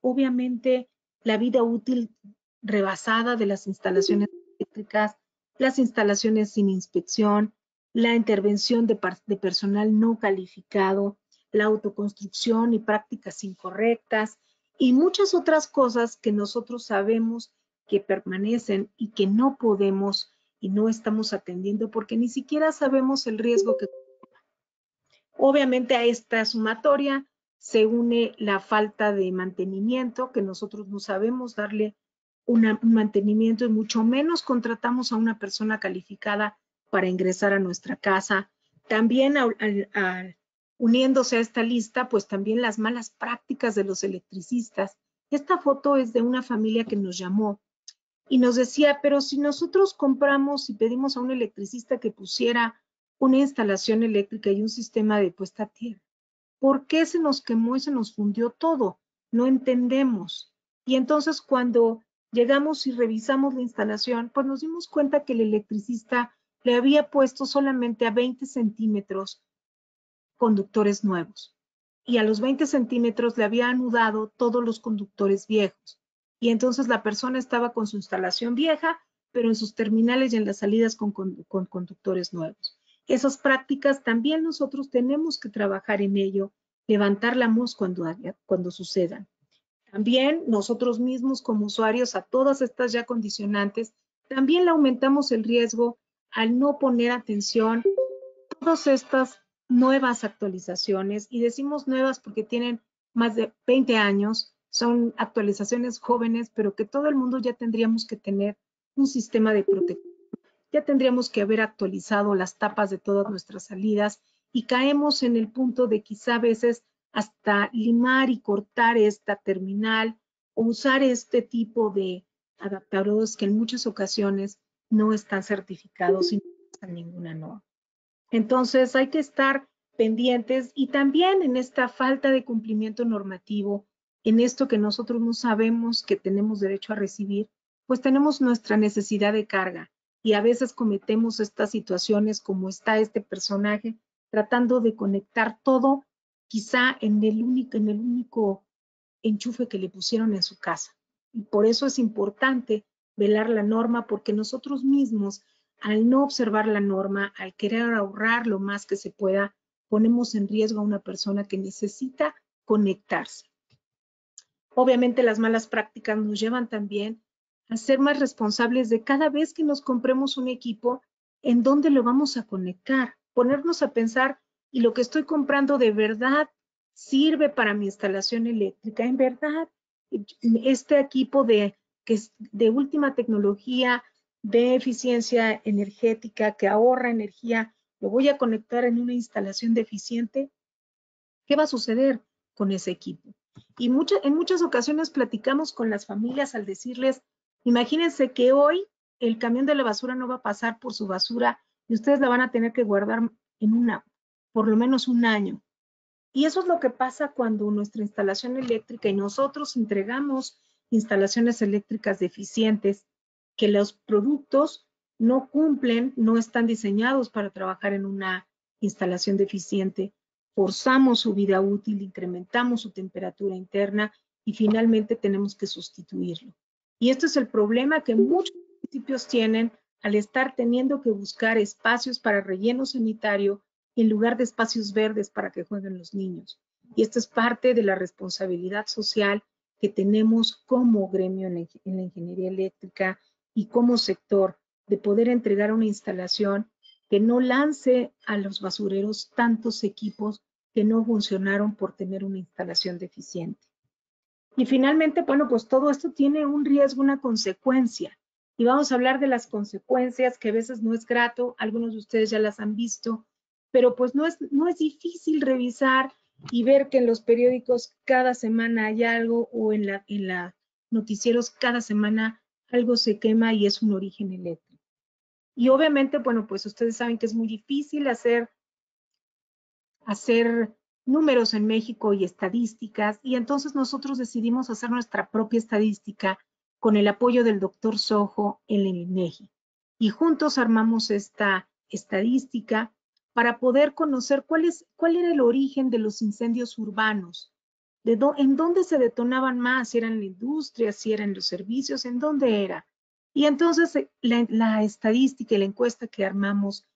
obviamente la vida útil rebasada de las instalaciones eléctricas, las instalaciones sin inspección, la intervención de personal no calificado, la autoconstrucción y prácticas incorrectas y muchas otras cosas que nosotros sabemos que permanecen y que no podemos y no estamos atendiendo porque ni siquiera sabemos el riesgo que. Obviamente a esta sumatoria se une la falta de mantenimiento, que nosotros no sabemos darle un mantenimiento y mucho menos contratamos a una persona calificada para ingresar a nuestra casa. También uniéndose a esta lista, pues también las malas prácticas de los electricistas. Esta foto es de una familia que nos llamó y nos decía, pero si nosotros compramos y pedimos a un electricista que pusiera una instalación eléctrica y un sistema de puesta a tierra, ¿por qué se nos quemó y se nos fundió todo? No entendemos. Y entonces cuando llegamos y revisamos la instalación, pues nos dimos cuenta que el electricista le había puesto solamente a 20 centímetros conductores nuevos. Y a los 20 centímetros le había anudado todos los conductores viejos. Y entonces la persona estaba con su instalación vieja, pero en sus terminales y en las salidas con conductores nuevos. Esas prácticas también nosotros tenemos que trabajar en ello, levantar la voz cuando sucedan. También nosotros mismos como usuarios a todas estas ya condicionantes, también le aumentamos el riesgo al no poner atención a todas estas nuevas actualizaciones, y decimos nuevas porque tienen más de 20 años, son actualizaciones jóvenes, pero que todo el mundo ya tendríamos que tener un sistema de protección. Ya tendríamos que haber actualizado las tapas de todas nuestras salidas y caemos en el punto de quizá a veces hasta limar y cortar esta terminal o usar este tipo de adaptadores que en muchas ocasiones no están certificados y no están ninguna norma. Entonces hay que estar pendientes y también en esta falta de cumplimiento normativo, en esto que nosotros no sabemos que tenemos derecho a recibir, pues tenemos nuestra necesidad de carga y a veces cometemos estas situaciones como está este personaje tratando de conectar todo quizá en el único enchufe que le pusieron en su casa. Y por eso es importante velar la norma porque nosotros mismos al no observar la norma, al querer ahorrar lo más que se pueda, ponemos en riesgo a una persona que necesita conectarse. Obviamente las malas prácticas nos llevan también a ser más responsables de cada vez que nos compremos un equipo, en dónde lo vamos a conectar, ponernos a pensar, ¿y lo que estoy comprando de verdad sirve para mi instalación eléctrica? En verdad, este equipo que es de última tecnología, de eficiencia energética, que ahorra energía, lo voy a conectar en una instalación deficiente, ¿qué va a suceder con ese equipo? Y en muchas ocasiones platicamos con las familias al decirles, imagínense que hoy el camión de la basura no va a pasar por su basura y ustedes la van a tener que guardar por lo menos un año. Y eso es lo que pasa cuando nuestra instalación eléctrica y nosotros entregamos instalaciones eléctricas deficientes, que los productos no cumplen, no están diseñados para trabajar en una instalación deficiente. Forzamos su vida útil, incrementamos su temperatura interna y finalmente tenemos que sustituirlo. Y esto es el problema que muchos municipios tienen al estar teniendo que buscar espacios para relleno sanitario en lugar de espacios verdes para que jueguen los niños. Y esto es parte de la responsabilidad social que tenemos como gremio en la ingeniería eléctrica y como sector, de poder entregar una instalación que no lance a los basureros tantos equipos que no funcionaron por tener una instalación deficiente. Y finalmente, bueno, pues todo esto tiene un riesgo, una consecuencia. Y vamos a hablar de las consecuencias, que a veces no es grato, algunos de ustedes ya las han visto, pero pues no es difícil revisar y ver que en los periódicos cada semana hay algo o en la noticieros cada semana algo se quema y es un origen eléctrico. Y obviamente, bueno, pues ustedes saben que es muy difícil hacer números en México y estadísticas, y entonces nosotros decidimos hacer nuestra propia estadística con el apoyo del doctor Sojo en el INEGI. Y juntos armamos esta estadística para poder conocer cuál era el origen de los incendios urbanos, en dónde se detonaban más, si era en la industria, si eran en los servicios, en dónde era. Y entonces la estadística y la encuesta que armamos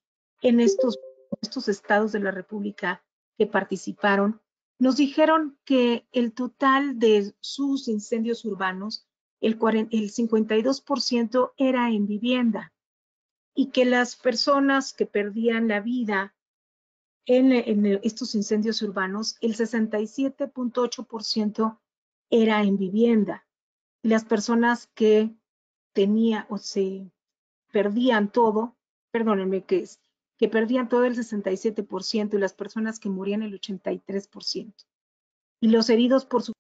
en estos estados de la República que participaron, nos dijeron que el total de sus incendios urbanos, el 52% era en vivienda, y que las personas que perdían la vida en estos incendios urbanos, el 67.8% era en vivienda. Y las personas que se perdían todo, perdónenme, que perdían todo el 67% y las personas que morían el 83%. Y los heridos por su...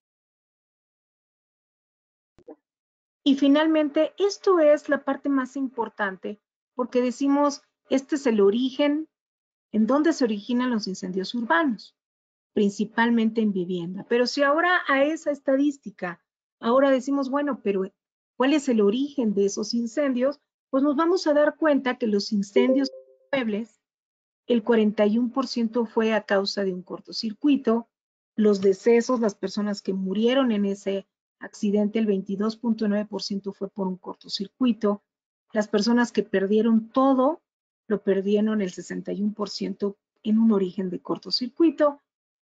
Y finalmente, esto es la parte más importante, porque decimos, este es el origen, en dónde se originan los incendios urbanos, principalmente en vivienda. Pero si ahora a esa estadística, ahora decimos, bueno, pero ¿cuál es el origen de esos incendios? Pues nos vamos a dar cuenta que los incendios muebles, el 41% fue a causa de un cortocircuito, los decesos, las personas que murieron en ese accidente, el 22.9% fue por un cortocircuito, las personas que perdieron todo, lo perdieron el 61% en un origen de cortocircuito,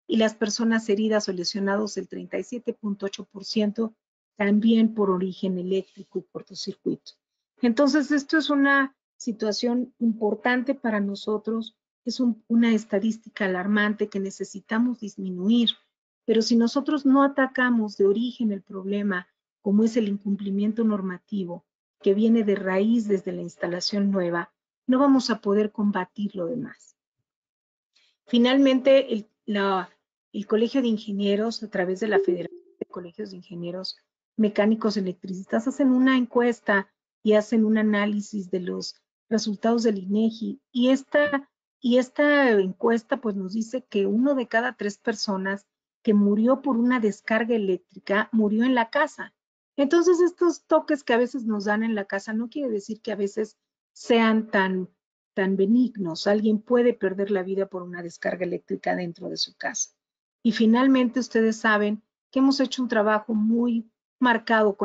y las personas heridas o lesionados, el 37.8%, también por origen eléctrico y cortocircuito. Entonces, esto es una situación importante para nosotros, es una estadística alarmante que necesitamos disminuir, pero si nosotros no atacamos de origen el problema, como es el incumplimiento normativo, que viene de raíz desde la instalación nueva, no vamos a poder combatir lo demás. Finalmente, el Colegio de Ingenieros, a través de la Federación de Colegios de Ingenieros Mecánicos Electricistas, hacen una encuesta y hacen un análisis de los resultados del INEGI, y esta encuesta pues nos dice que 1 de cada 3 personas que murió por una descarga eléctrica murió en la casa. Entonces, estos toques que a veces nos dan en la casa no quiere decir que a veces sean tan benignos. Alguien puede perder la vida por una descarga eléctrica dentro de su casa. Y finalmente, ustedes saben que hemos hecho un trabajo muy marcado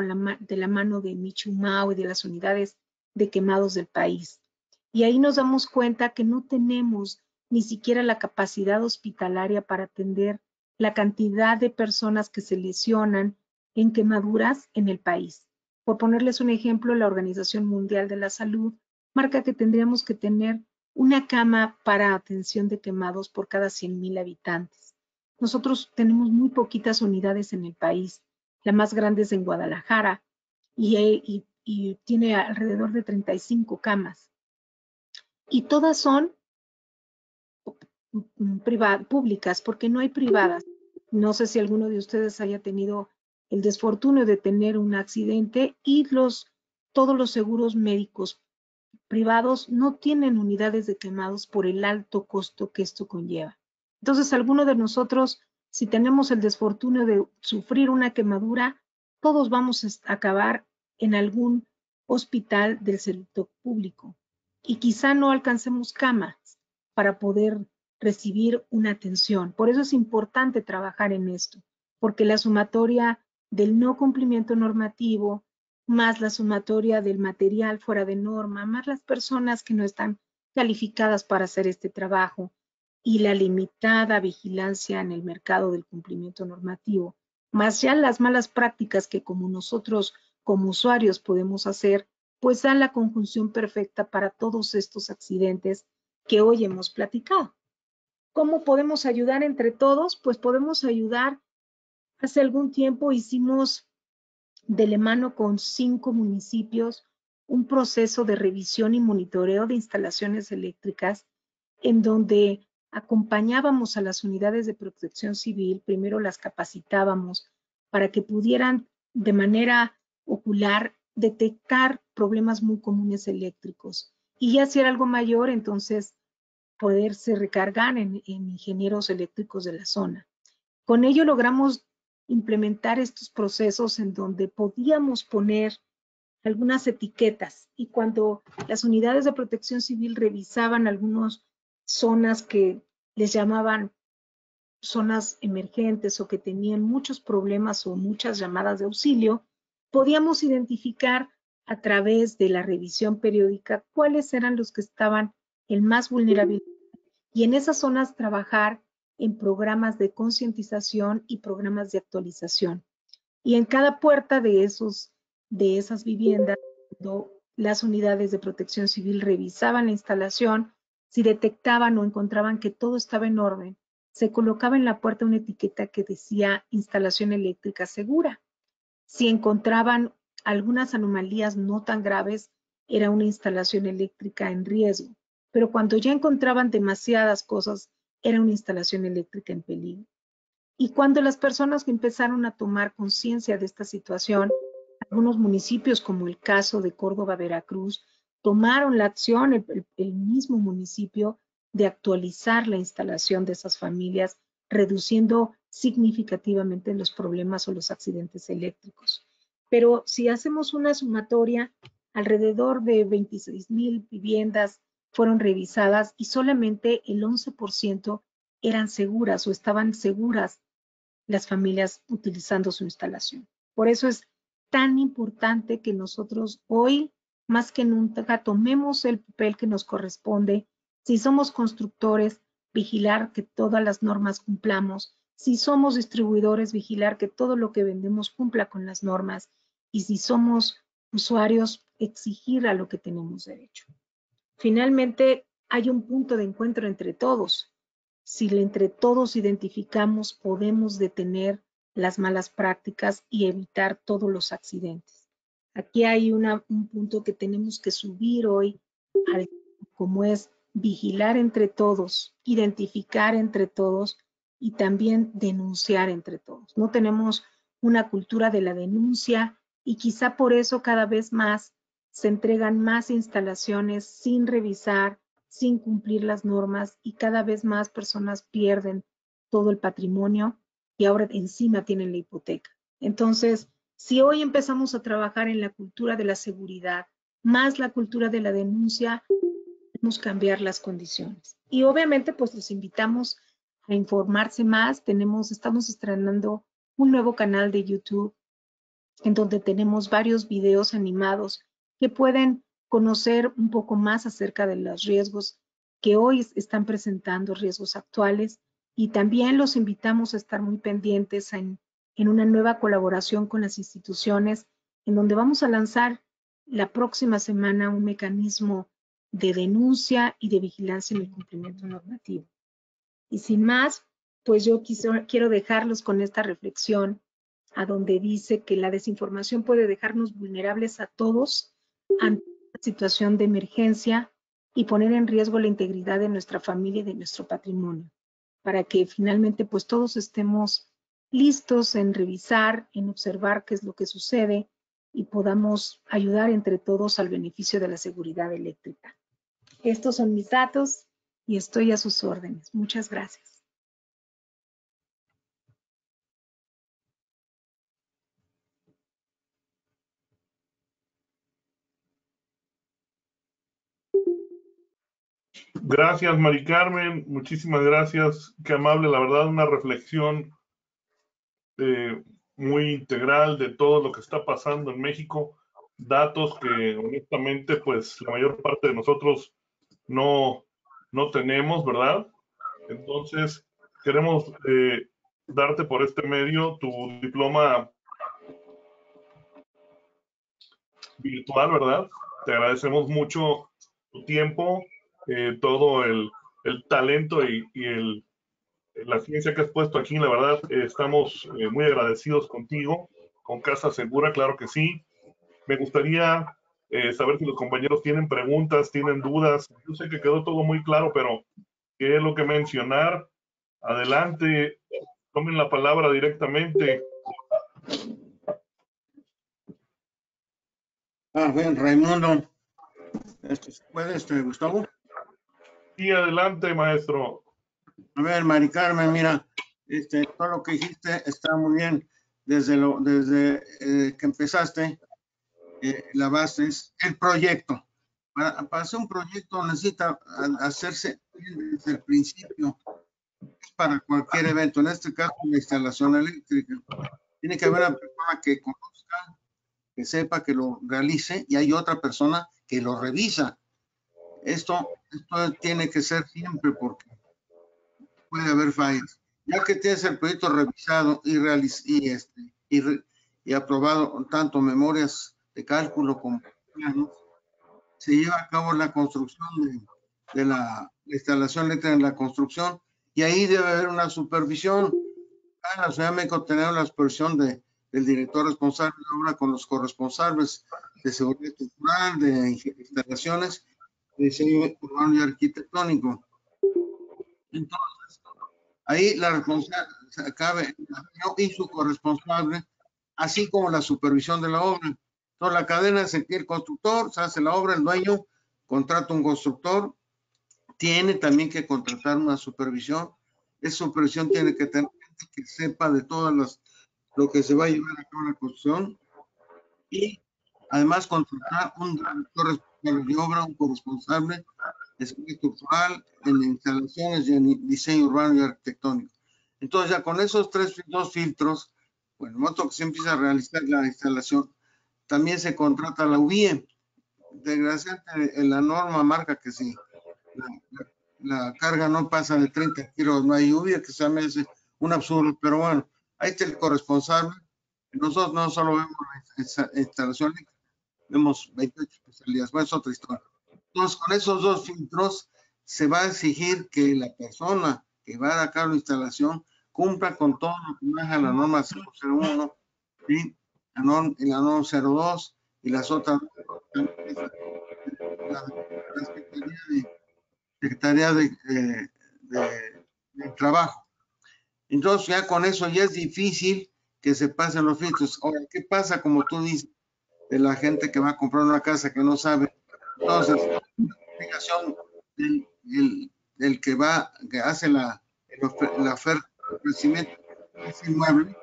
de la mano de Michumao y de las unidades de quemados del país. Y ahí nos damos cuenta que no tenemos ni siquiera la capacidad hospitalaria para atender la cantidad de personas que se lesionan en quemaduras en el país. Por ponerles un ejemplo, la Organización Mundial de la Salud marca que tendríamos que tener una cama para atención de quemados por cada 100,000 habitantes. Nosotros tenemos muy poquitas unidades en el país. La más grande es en Guadalajara y tiene alrededor de 35 camas. Y todas son públicas, porque no hay privadas. No sé si alguno de ustedes haya tenido el desfortunio de tener un accidente y todos los seguros médicos privados no tienen unidades de quemados por el alto costo que esto conlleva. Entonces, alguno de nosotros, si tenemos el desfortunio de sufrir una quemadura, todos vamos a acabar en algún hospital del sector público y quizá no alcancemos camas para poder recibir una atención. Por eso es importante trabajar en esto, porque la sumatoria del no cumplimiento normativo, más la sumatoria del material fuera de norma, más las personas que no están calificadas para hacer este trabajo y la limitada vigilancia en el mercado del cumplimiento normativo, más ya las malas prácticas que como nosotros como usuarios podemos hacer, pues dan la conjunción perfecta para todos estos accidentes que hoy hemos platicado. ¿Cómo podemos ayudar entre todos? Pues podemos ayudar. Hace algún tiempo hicimos de la mano con 5 municipios un proceso de revisión y monitoreo de instalaciones eléctricas en donde acompañábamos a las unidades de protección civil, primero las capacitábamos para que pudieran de manera ocular detectar problemas muy comunes eléctricos y ya si era algo mayor, entonces poderse recargar en ingenieros eléctricos de la zona. Con ello logramos implementar estos procesos en donde podíamos poner algunas etiquetas y cuando las unidades de protección civil revisaban algunas zonas que les llamaban zonas emergentes o que tenían muchos problemas o muchas llamadas de auxilio, podíamos identificar a través de la revisión periódica cuáles eran los que estaban en más vulnerabilidad y en esas zonas trabajar en programas de concientización y programas de actualización. Y en cada puerta de esas viviendas, las unidades de protección civil revisaban la instalación, si detectaban o encontraban que todo estaba en orden, se colocaba en la puerta una etiqueta que decía instalación eléctrica segura. Si encontraban algunas anomalías no tan graves, era una instalación eléctrica en riesgo. Pero cuando ya encontraban demasiadas cosas, era una instalación eléctrica en peligro. Y cuando las personas que empezaron a tomar conciencia de esta situación, algunos municipios, como el caso de Córdoba, Veracruz, tomaron la acción, el mismo municipio, de actualizar la instalación de esas familias, reduciendo significativamente los problemas o los accidentes eléctricos. Pero si hacemos una sumatoria, alrededor de 26,000 viviendas fueron revisadas y solamente el 11% eran seguras o estaban seguras las familias utilizando su instalación. Por eso es tan importante que nosotros hoy, más que nunca, tomemos el papel que nos corresponde. Si somos constructores, vigilar que todas las normas cumplamos. Si somos distribuidores, vigilar que todo lo que vendemos cumpla con las normas. Y si somos usuarios, exigir a lo que tenemos derecho. Finalmente, hay un punto de encuentro entre todos. Si entre todos identificamos, podemos detener las malas prácticas y evitar todos los accidentes. Aquí hay un punto que tenemos que subir hoy, como es vigilar entre todos, identificar entre todos y también denunciar entre todos. No tenemos una cultura de la denuncia y quizá por eso cada vez más se entregan más instalaciones sin revisar, sin cumplir las normas y cada vez más personas pierden todo el patrimonio y ahora encima tienen la hipoteca. Entonces, si hoy empezamos a trabajar en la cultura de la seguridad, más la cultura de la denuncia, podemos cambiar las condiciones. Y obviamente, pues los invitamos a informarse más. Estamos estrenando un nuevo canal de YouTube en donde tenemos varios videos animados que pueden conocer un poco más acerca de los riesgos que hoy están presentando, riesgos actuales, y también los invitamos a estar muy pendientes en una nueva colaboración con las instituciones, en donde vamos a lanzar la próxima semana un mecanismo de denuncia y de vigilancia en el cumplimiento normativo. Y sin más, pues yo quiero dejarlos con esta reflexión a donde dice que la desinformación puede dejarnos vulnerables a todos ante una situación de emergencia, y poner en riesgo la integridad de nuestra familia y de nuestro patrimonio, para que finalmente pues todos estemos listos en revisar, en observar qué es lo que sucede y podamos ayudar entre todos al beneficio de la seguridad eléctrica. Estos son mis datos y estoy a sus órdenes. Muchas gracias. Gracias, Mari Carmen. Muchísimas gracias. Qué amable, la verdad, una reflexión muy integral de todo lo que está pasando en México. Datos que honestamente, pues la mayor parte de nosotros no tenemos, ¿verdad? Entonces, queremos darte por este medio tu diploma virtual, ¿verdad? Te agradecemos mucho tu tiempo, todo el talento y la ciencia que has puesto aquí. La verdad, estamos muy agradecidos contigo, con Casa Segura, claro que sí. Me gustaría saber si los compañeros tienen preguntas, tienen dudas. Yo sé que quedó todo muy claro, pero ¿qué es lo que mencionar? Adelante, tomen la palabra directamente. Bien, Raimundo. ¿Puede, Gustavo? Sí, adelante, maestro. A ver, Mari Carmen, mira, todo lo que dijiste está muy bien. Desde que empezaste, la base es el proyecto. Para hacer un proyecto necesita hacerse desde el principio. Es para cualquier evento, en este caso la instalación eléctrica. Tiene que haber una persona que conozca, que sepa, que lo realice, y hay otra persona que lo revisa. Esto tiene que ser siempre, porque puede haber fallas. Ya que tienes el proyecto revisado y aprobado, tanto memorias de cálculo como planos, se lleva a cabo la construcción de la instalación eléctrica en la construcción, y ahí debe haber una supervisión. La Ciudad de México tener la supervisión del director responsable de obra con los corresponsables de seguridad estructural, de instalaciones, de diseño urbano y arquitectónico. Entonces, ahí la responsabilidad cabe y su corresponsable, así como la supervisión de la obra. Entonces, la cadena es el constructor, se hace la obra, el dueño contrata un constructor, tiene también que contratar una supervisión. Esa supervisión tiene que tener gente que sepa de todas lo que se va a llevar a cabo la construcción, y además contratar un director responsable de obra, un corresponsable de seguridad estructural, en instalaciones y en diseño urbano y arquitectónico. Entonces, ya con esos dos filtros, bueno, en el momento que se empieza a realizar la instalación, también se contrata la UBIE. Desgraciadamente, en la norma marca que si la carga no pasa de 30 kilos, no hay UBIE, que se me hace un absurdo, pero bueno, ahí está el corresponsable. Nosotros no solo vemos la instalación, vemos 28 especialidades. Bueno, es otra historia. Entonces, con esos dos filtros, se va a exigir que la persona que va a dar a cabo la instalación cumpla con todo lo que maneja la norma 001, ¿sí? La norma 02 y las otras, la Secretaría de Trabajo. Entonces, ya con eso ya es difícil que se pasen los filtros. Ahora, ¿qué pasa, como tú dices, de la gente que va a comprar una casa que no sabe? Entonces, la obligación del que hace la oferta de ofrecimiento de ese inmueble,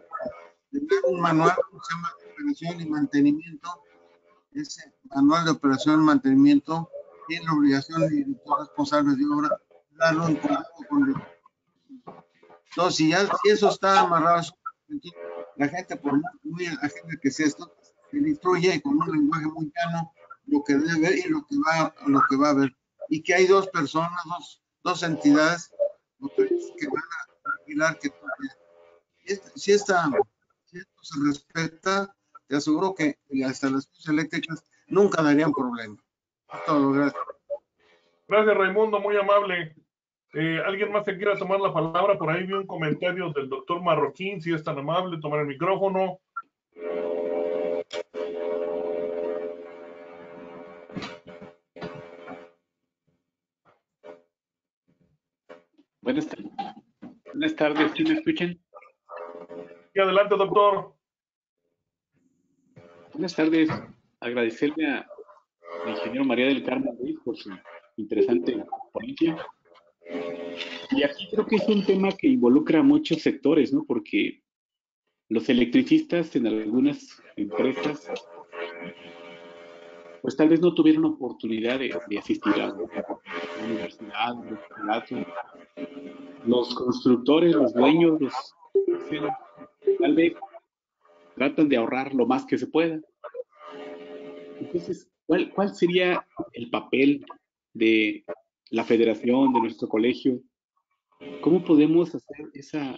de dar un manual que se llama de operación y mantenimiento. Ese manual de operación y mantenimiento tiene la obligación del director responsable de obra darlo en conjunto con el. Entonces, si eso está amarrado, entonces, la gente, por muy ajena que sea esto, se le instruye con un lenguaje muy llano lo que debe ver y lo que va a ver. Y que hay dos personas, dos entidades que van a vigilar que si esto se respeta, te aseguro que las instalaciones eléctricas nunca darían problema. Todo, gracias. Gracias, Raimundo, muy amable. ¿Alguien más que quiera tomar la palabra? Por ahí vi un comentario del doctor Marroquín, si es tan amable, tomar el micrófono. Buenas tardes, ¿sí me escuchan? Y adelante, doctor. Buenas tardes. Agradecerle al ingeniero María del Carmen Ruiz por su interesante ponencia. Y aquí creo que es un tema que involucra a muchos sectores, ¿no? Porque los electricistas en algunas empresas, pues tal vez no tuvieron oportunidad de asistir a la universidad, los constructores, los dueños, tal vez tratan de ahorrar lo más que se pueda. Entonces, ¿cuál sería el papel de la federación, de nuestro colegio? ¿Cómo podemos hacer esa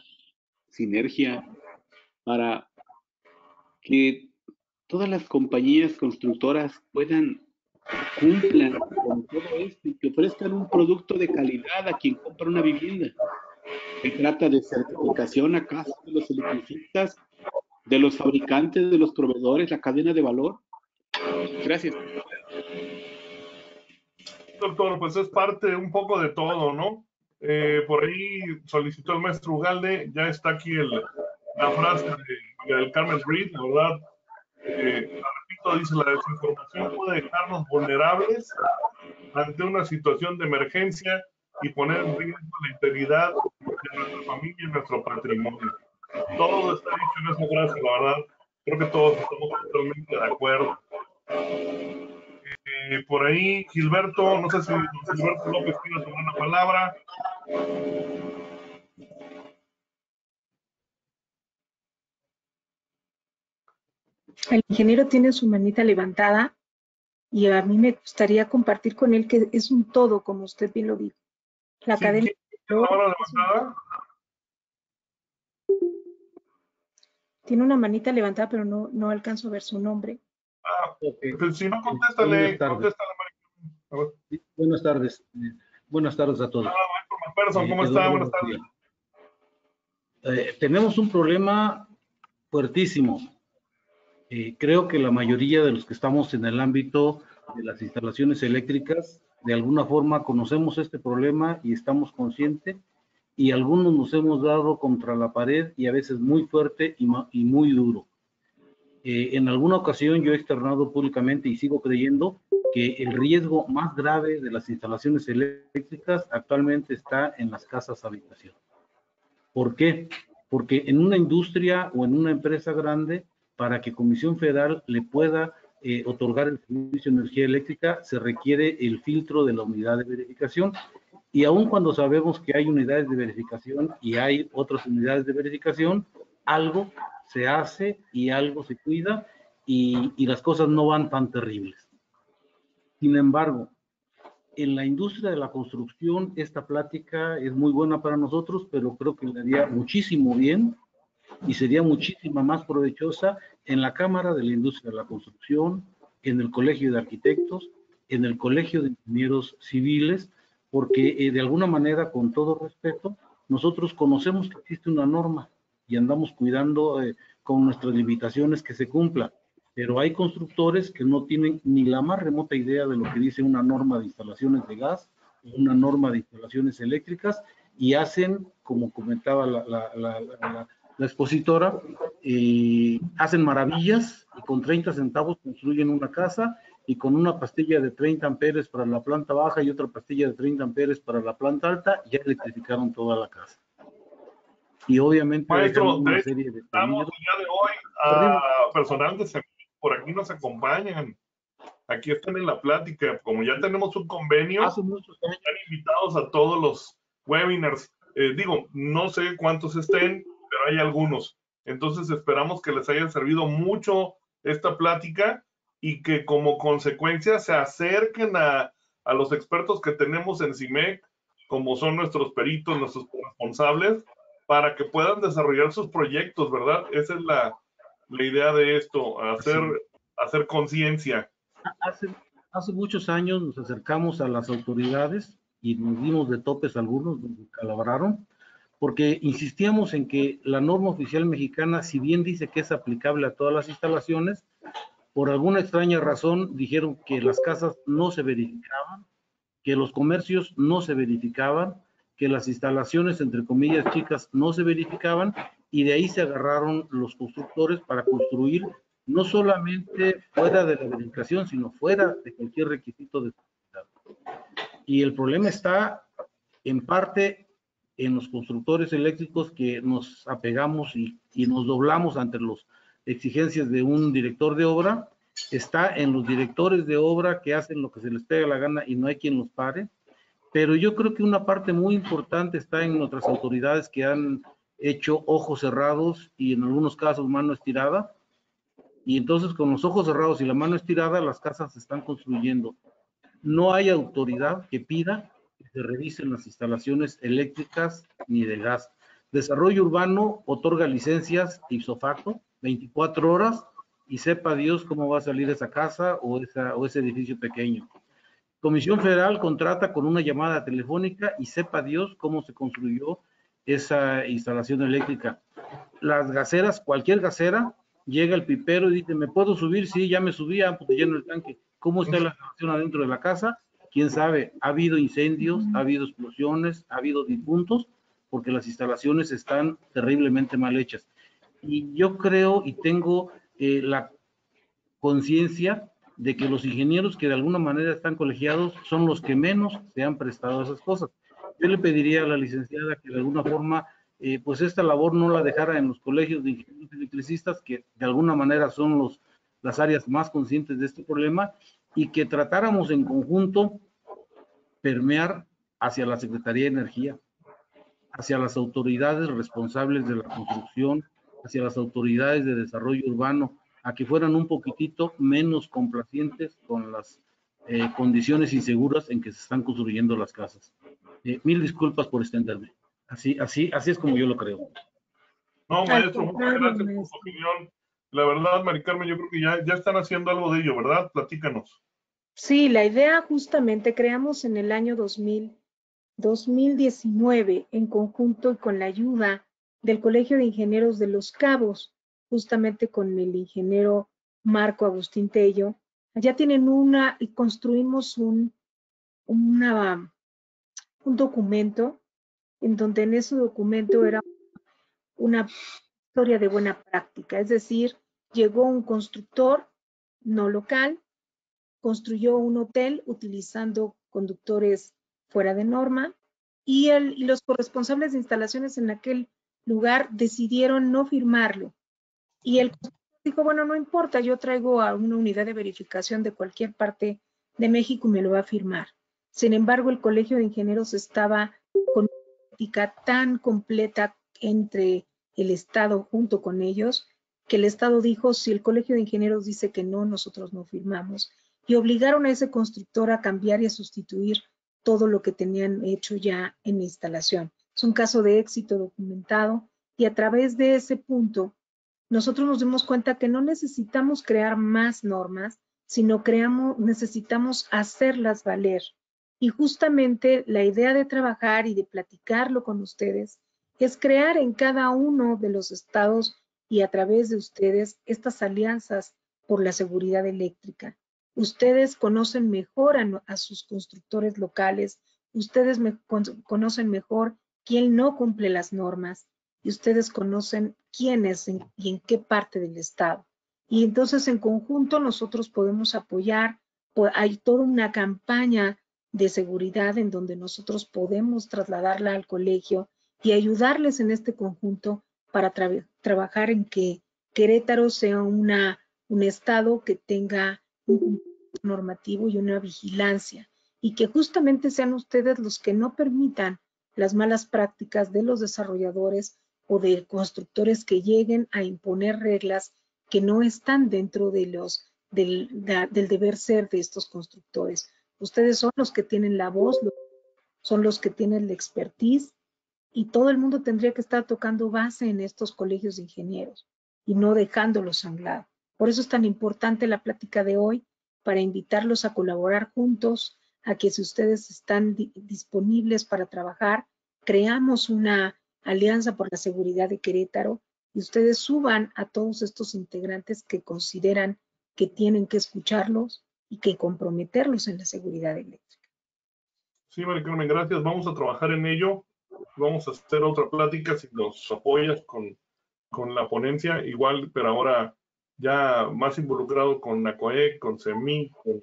sinergia para que todas las compañías constructoras cumplan con todo esto y que ofrezcan un producto de calidad a quien compra una vivienda? Se trata de certificación acaso de los electricistas, de los fabricantes, de los proveedores, la cadena de valor. Gracias. Doctor, pues es parte un poco de todo, ¿no? Por ahí solicitó el maestro Ugalde, ya está aquí la frase del Carmen Reed, ¿verdad? Repito, dice, la desinformación puede dejarnos vulnerables ante una situación de emergencia y poner en riesgo la integridad de nuestra familia y nuestro patrimonio. Todo está dicho en esa frase, la verdad. Creo que todos estamos totalmente de acuerdo. Por ahí, Gilberto, no sé si Gilberto López quiere tomar la palabra. El ingeniero tiene su manita levantada y a mí me gustaría compartir con él que es un todo, como usted bien lo dijo. La Sí, cadena. ¿tiene la mano levantada? Tiene una manita levantada, pero no alcanzo a ver su nombre. Pues si no, contéstale, María. Buenas tardes. Buenas tardes a todos. Maestro, ¿cómo está? Buenas tardes. Tenemos un problema fuertísimo. Creo que la mayoría de los que estamos en el ámbito de las instalaciones eléctricas, de alguna forma conocemos este problema y estamos conscientes, y algunos nos hemos dado contra la pared y a veces muy fuerte y muy duro. En alguna ocasión yo he externado públicamente y sigo creyendo que el riesgo más grave de las instalaciones eléctricas actualmente está en las casas habitación. ¿Por qué? Porque en una industria o en una empresa grande, para que Comisión Federal le pueda otorgar el servicio de energía eléctrica, se requiere el filtro de la unidad de verificación. Y aun cuando sabemos que hay unidades de verificación y hay otras unidades de verificación, algo se hace y algo se cuida y las cosas no van tan terribles. Sin embargo, en la industria de la construcción, esta plática es muy buena para nosotros, pero creo que le haría muchísimo bien y sería muchísima más provechosa en la Cámara de la Industria de la Construcción, en el Colegio de Arquitectos, en el Colegio de Ingenieros Civiles, porque de alguna manera, con todo respeto, nosotros conocemos que existe una norma y andamos cuidando con nuestras limitaciones que se cumpla, pero hay constructores que no tienen ni la más remota idea de lo que dice una norma de instalaciones de gas, una norma de instalaciones eléctricas, y hacen, como comentaba la expositora, hacen maravillas y con 30 centavos construyen una casa y con una pastilla de 30 amperes para la planta baja y otra pastilla de 30 amperes para la planta alta, ya electrificaron toda la casa. Y obviamente Maestro, una serie de estamos el día de hoy a personal de Semec, por aquí nos acompañan. Aquí están en la plática. Como ya tenemos un convenio, están invitados a todos los webinars. Digo, no sé cuántos estén, pero hay algunos. Entonces esperamos que les haya servido mucho esta plática y que como consecuencia se acerquen a los expertos que tenemos en CIMEC, como son nuestros peritos, nuestros responsables, para que puedan desarrollar sus proyectos, ¿verdad? Esa es la idea de esto, hacer conciencia. Hace muchos años nos acercamos a las autoridades y nos dimos de topes algunos, nos calabraron, porque insistíamos en que la norma oficial mexicana, si bien dice que es aplicable a todas las instalaciones, por alguna extraña razón dijeron que las casas no se verificaban, que los comercios no se verificaban, que las instalaciones, entre comillas, chicas, no se verificaban, y de ahí se agarraron los constructores para construir no solamente fuera de la verificación, sino fuera de cualquier requisito de seguridad. Y el problema está en parte en los constructores eléctricos, que nos apegamos y nos doblamos ante las exigencias de un director de obra. Está en los directores de obra, que hacen lo que se les pega la gana y no hay quien los pare. Pero yo creo que una parte muy importante está en nuestras autoridades, que han hecho ojos cerrados y en algunos casos mano estirada. Y entonces, con los ojos cerrados y la mano estirada, las casas se están construyendo. No hay autoridad que pida que se revisen las instalaciones eléctricas ni de gas. Desarrollo Urbano otorga licencias ipso facto, 24 horas, y sepa Dios cómo va a salir esa casa o ese edificio pequeño. Comisión Federal contrata con una llamada telefónica y sepa Dios cómo se construyó esa instalación eléctrica. Las gaseras, cualquier gasera, llega el pipero y dice, ¿me puedo subir? Sí, ya me subía, pues lleno el tanque. ¿Cómo está la instalación adentro de la casa? ¿Quién sabe? Ha habido incendios, ha habido explosiones, ha habido difuntos, porque las instalaciones están terriblemente mal hechas. Y yo creo y tengo la conciencia de que los ingenieros que de alguna manera están colegiados son los que menos se han prestado a esas cosas. Yo le pediría a la licenciada que de alguna forma, pues esta labor no la dejara en los colegios de ingenieros electricistas, que de alguna manera son las áreas más conscientes de este problema, y que tratáramos en conjunto permear hacia la Secretaría de Energía, hacia las autoridades responsables de la construcción, hacia las autoridades de desarrollo urbano, a que fueran un poquitito menos complacientes con las condiciones inseguras en que se están construyendo las casas. Mil disculpas por extenderme. Así es como yo lo creo. No, maestro, muchas gracias por su opinión. La verdad, Mari Carmen, yo creo que ya están haciendo algo de ello, ¿verdad? Platícanos. Sí, la idea justamente creamos en el año 2019, en conjunto y con la ayuda del Colegio de Ingenieros de Los Cabos, justamente con el ingeniero Marco Agustín Tello. Allá tienen y construimos un documento, en donde en ese documento era una historia de buena práctica, es decir, llegó un constructor no local, construyó un hotel utilizando conductores fuera de norma, y los corresponsables de instalaciones en aquel lugar decidieron no firmarlo. Y el dijo, bueno, no importa, yo traigo a una unidad de verificación de cualquier parte de México y me lo va a firmar. Sin embargo, el Colegio de Ingenieros estaba con una política tan completa entre el Estado junto con ellos, que el Estado dijo, si el Colegio de Ingenieros dice que no, nosotros no firmamos. Y obligaron a ese constructor a cambiar y a sustituir todo lo que tenían hecho ya en la instalación. Es un caso de éxito documentado, y a través de ese punto nosotros nos dimos cuenta que no necesitamos crear más normas, sino necesitamos hacerlas valer. Y justamente la idea de trabajar y de platicarlo con ustedes es crear en cada uno de los estados y a través de ustedes estas alianzas por la seguridad eléctrica. Ustedes conocen mejor a sus constructores locales, ustedes conocen mejor quién no cumple las normas, y ustedes conocen quién es y en qué parte del estado. Y entonces en conjunto nosotros podemos apoyar, hay toda una campaña de seguridad en donde nosotros podemos trasladarla al colegio y ayudarles en este conjunto para trabajar en que Querétaro sea un estado que tenga un normativo y una vigilancia, y que justamente sean ustedes los que no permitan las malas prácticas de los desarrolladores o de constructores que lleguen a imponer reglas que no están dentro de del deber ser de estos constructores. Ustedes son los que tienen la voz, son los que tienen la expertise, y todo el mundo tendría que estar tocando base en estos colegios de ingenieros y no dejándolos a un lado. Por eso es tan importante la plática de hoy, para invitarlos a colaborar juntos, a que si ustedes están disponibles para trabajar, creamos una alianza por la seguridad de Querétaro y ustedes suban a todos estos integrantes que consideran que tienen que escucharlos y que comprometerlos en la seguridad eléctrica. Sí, Mari Carmen, gracias. Vamos a trabajar en ello. vamos a hacer otra plática si nos apoyas con la ponencia, igual, pero ahora ya más involucrado con NACOEC, con CEMIC, con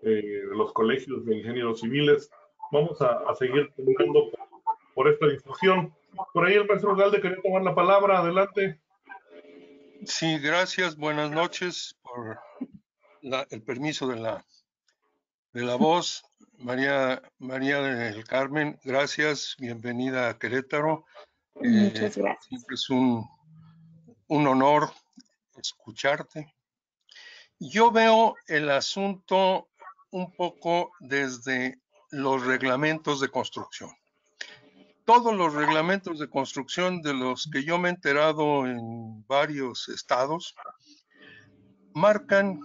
los colegios de ingenieros civiles. Vamos a seguir teniendo por esta difusión. Por ahí el maestro Ugalde quería tomar la palabra. Adelante. Sí, gracias. Buenas noches por el permiso de la voz. María del Carmen, gracias. Bienvenida a Querétaro. Muchas gracias. Siempre es un honor escucharte. Yo veo el asunto un poco desde los reglamentos de construcción. Todos los reglamentos de construcción de los que yo me he enterado en varios estados marcan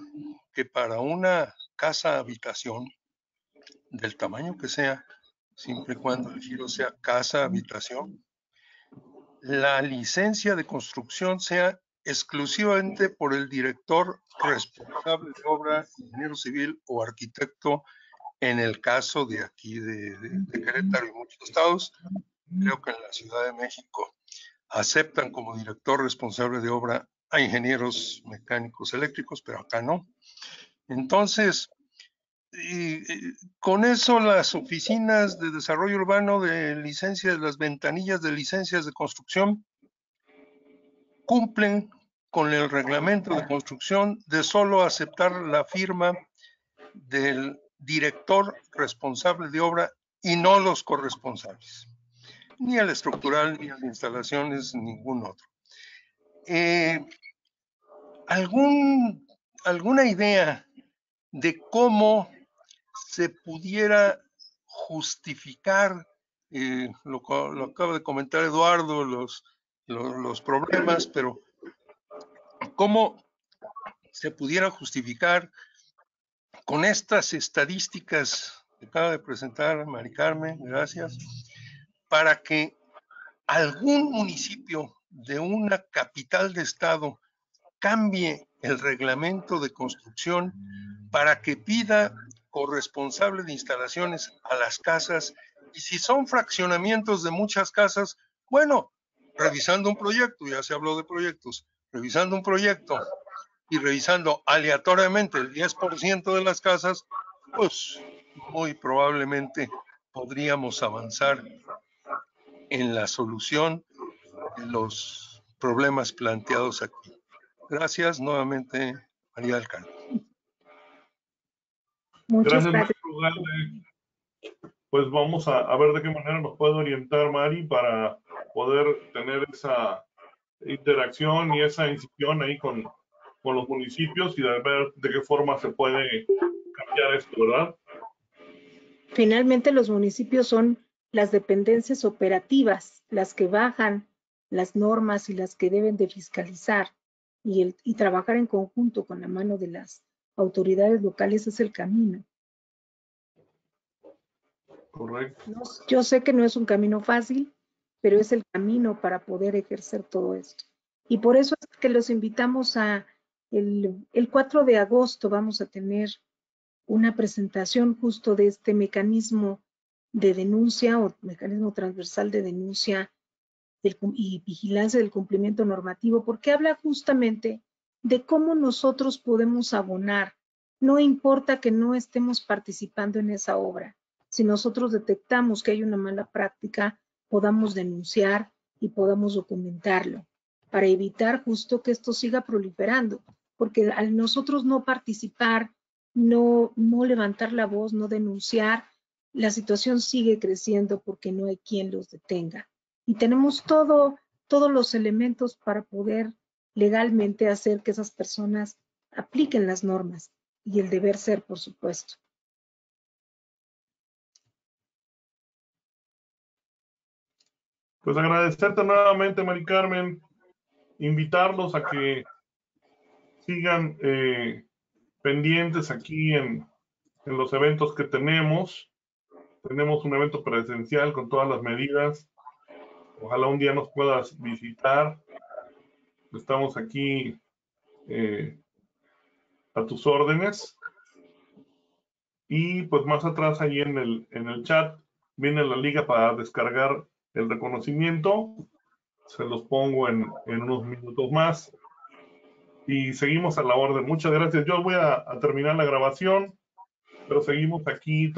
que para una casa habitación, del tamaño que sea, siempre y cuando el giro sea casa habitación, la licencia de construcción sea exclusivamente por el director responsable de obra, ingeniero civil o arquitecto, en el caso de aquí de Querétaro y muchos estados. Creo que en la Ciudad de México aceptan como director responsable de obra a ingenieros mecánicos eléctricos, pero acá no. Entonces, con eso las oficinas de desarrollo urbano de licencias, las ventanillas de licencias de construcción, cumplen con el reglamento de construcción de solo aceptar la firma del director responsable de obra y no los corresponsables, ni el estructural, ni el de instalaciones, ningún otro. ¿Alguna idea de cómo se pudiera justificar, lo acaba de comentar Eduardo, los problemas, pero cómo se pudiera justificar con estas estadísticas que acaba de presentar Mari Carmen, gracias, para que algún municipio de una capital de estado cambie el reglamento de construcción para que pida corresponsable de instalaciones a las casas, y si son fraccionamientos de muchas casas, bueno, revisando un proyecto, ya se habló de proyectos, revisando un proyecto y revisando aleatoriamente el 10% de las casas, pues muy probablemente podríamos avanzar en la solución de los problemas planteados aquí. Gracias nuevamente, María del Carmen. Muchas Gracias, gracias. maestro Ugalde. Pues vamos a ver de qué manera nos puede orientar Mari para poder tener esa interacción y esa incisión ahí con los municipios y de ver de qué forma se puede cambiar esto, ¿verdad? Finalmente, los municipios son las dependencias operativas, las que bajan las normas y las que deben de fiscalizar y trabajar en conjunto con la mano de las autoridades locales es el camino. Correcto. Yo sé que no es un camino fácil, pero es el camino para poder ejercer todo esto. Y por eso es que los invitamos el 4 de agosto vamos a tener una presentación justo de este mecanismo de denuncia o mecanismo transversal de denuncia y vigilancia del cumplimiento normativo, porque habla justamente de cómo nosotros podemos abonar. No importa que no estemos participando en esa obra. Si nosotros detectamos que hay una mala práctica, podamos denunciar y podamos documentarlo para evitar justo que esto siga proliferando, porque al nosotros no participar, no levantar la voz, no denunciar, la situación sigue creciendo porque no hay quien los detenga. Y tenemos todos los elementos para poder legalmente hacer que esas personas apliquen las normas y el deber ser, por supuesto. Pues agradecerte nuevamente, Mari Carmen, invitarlos a que sigan pendientes aquí en los eventos que tenemos. Tenemos un evento presencial con todas las medidas. Ojalá un día nos puedas visitar. Estamos aquí a tus órdenes. Y pues más atrás ahí en el chat viene la liga para descargar el reconocimiento. Se los pongo en unos minutos más. Y seguimos a la orden. Muchas gracias. Yo voy a terminar la grabación, pero seguimos aquí.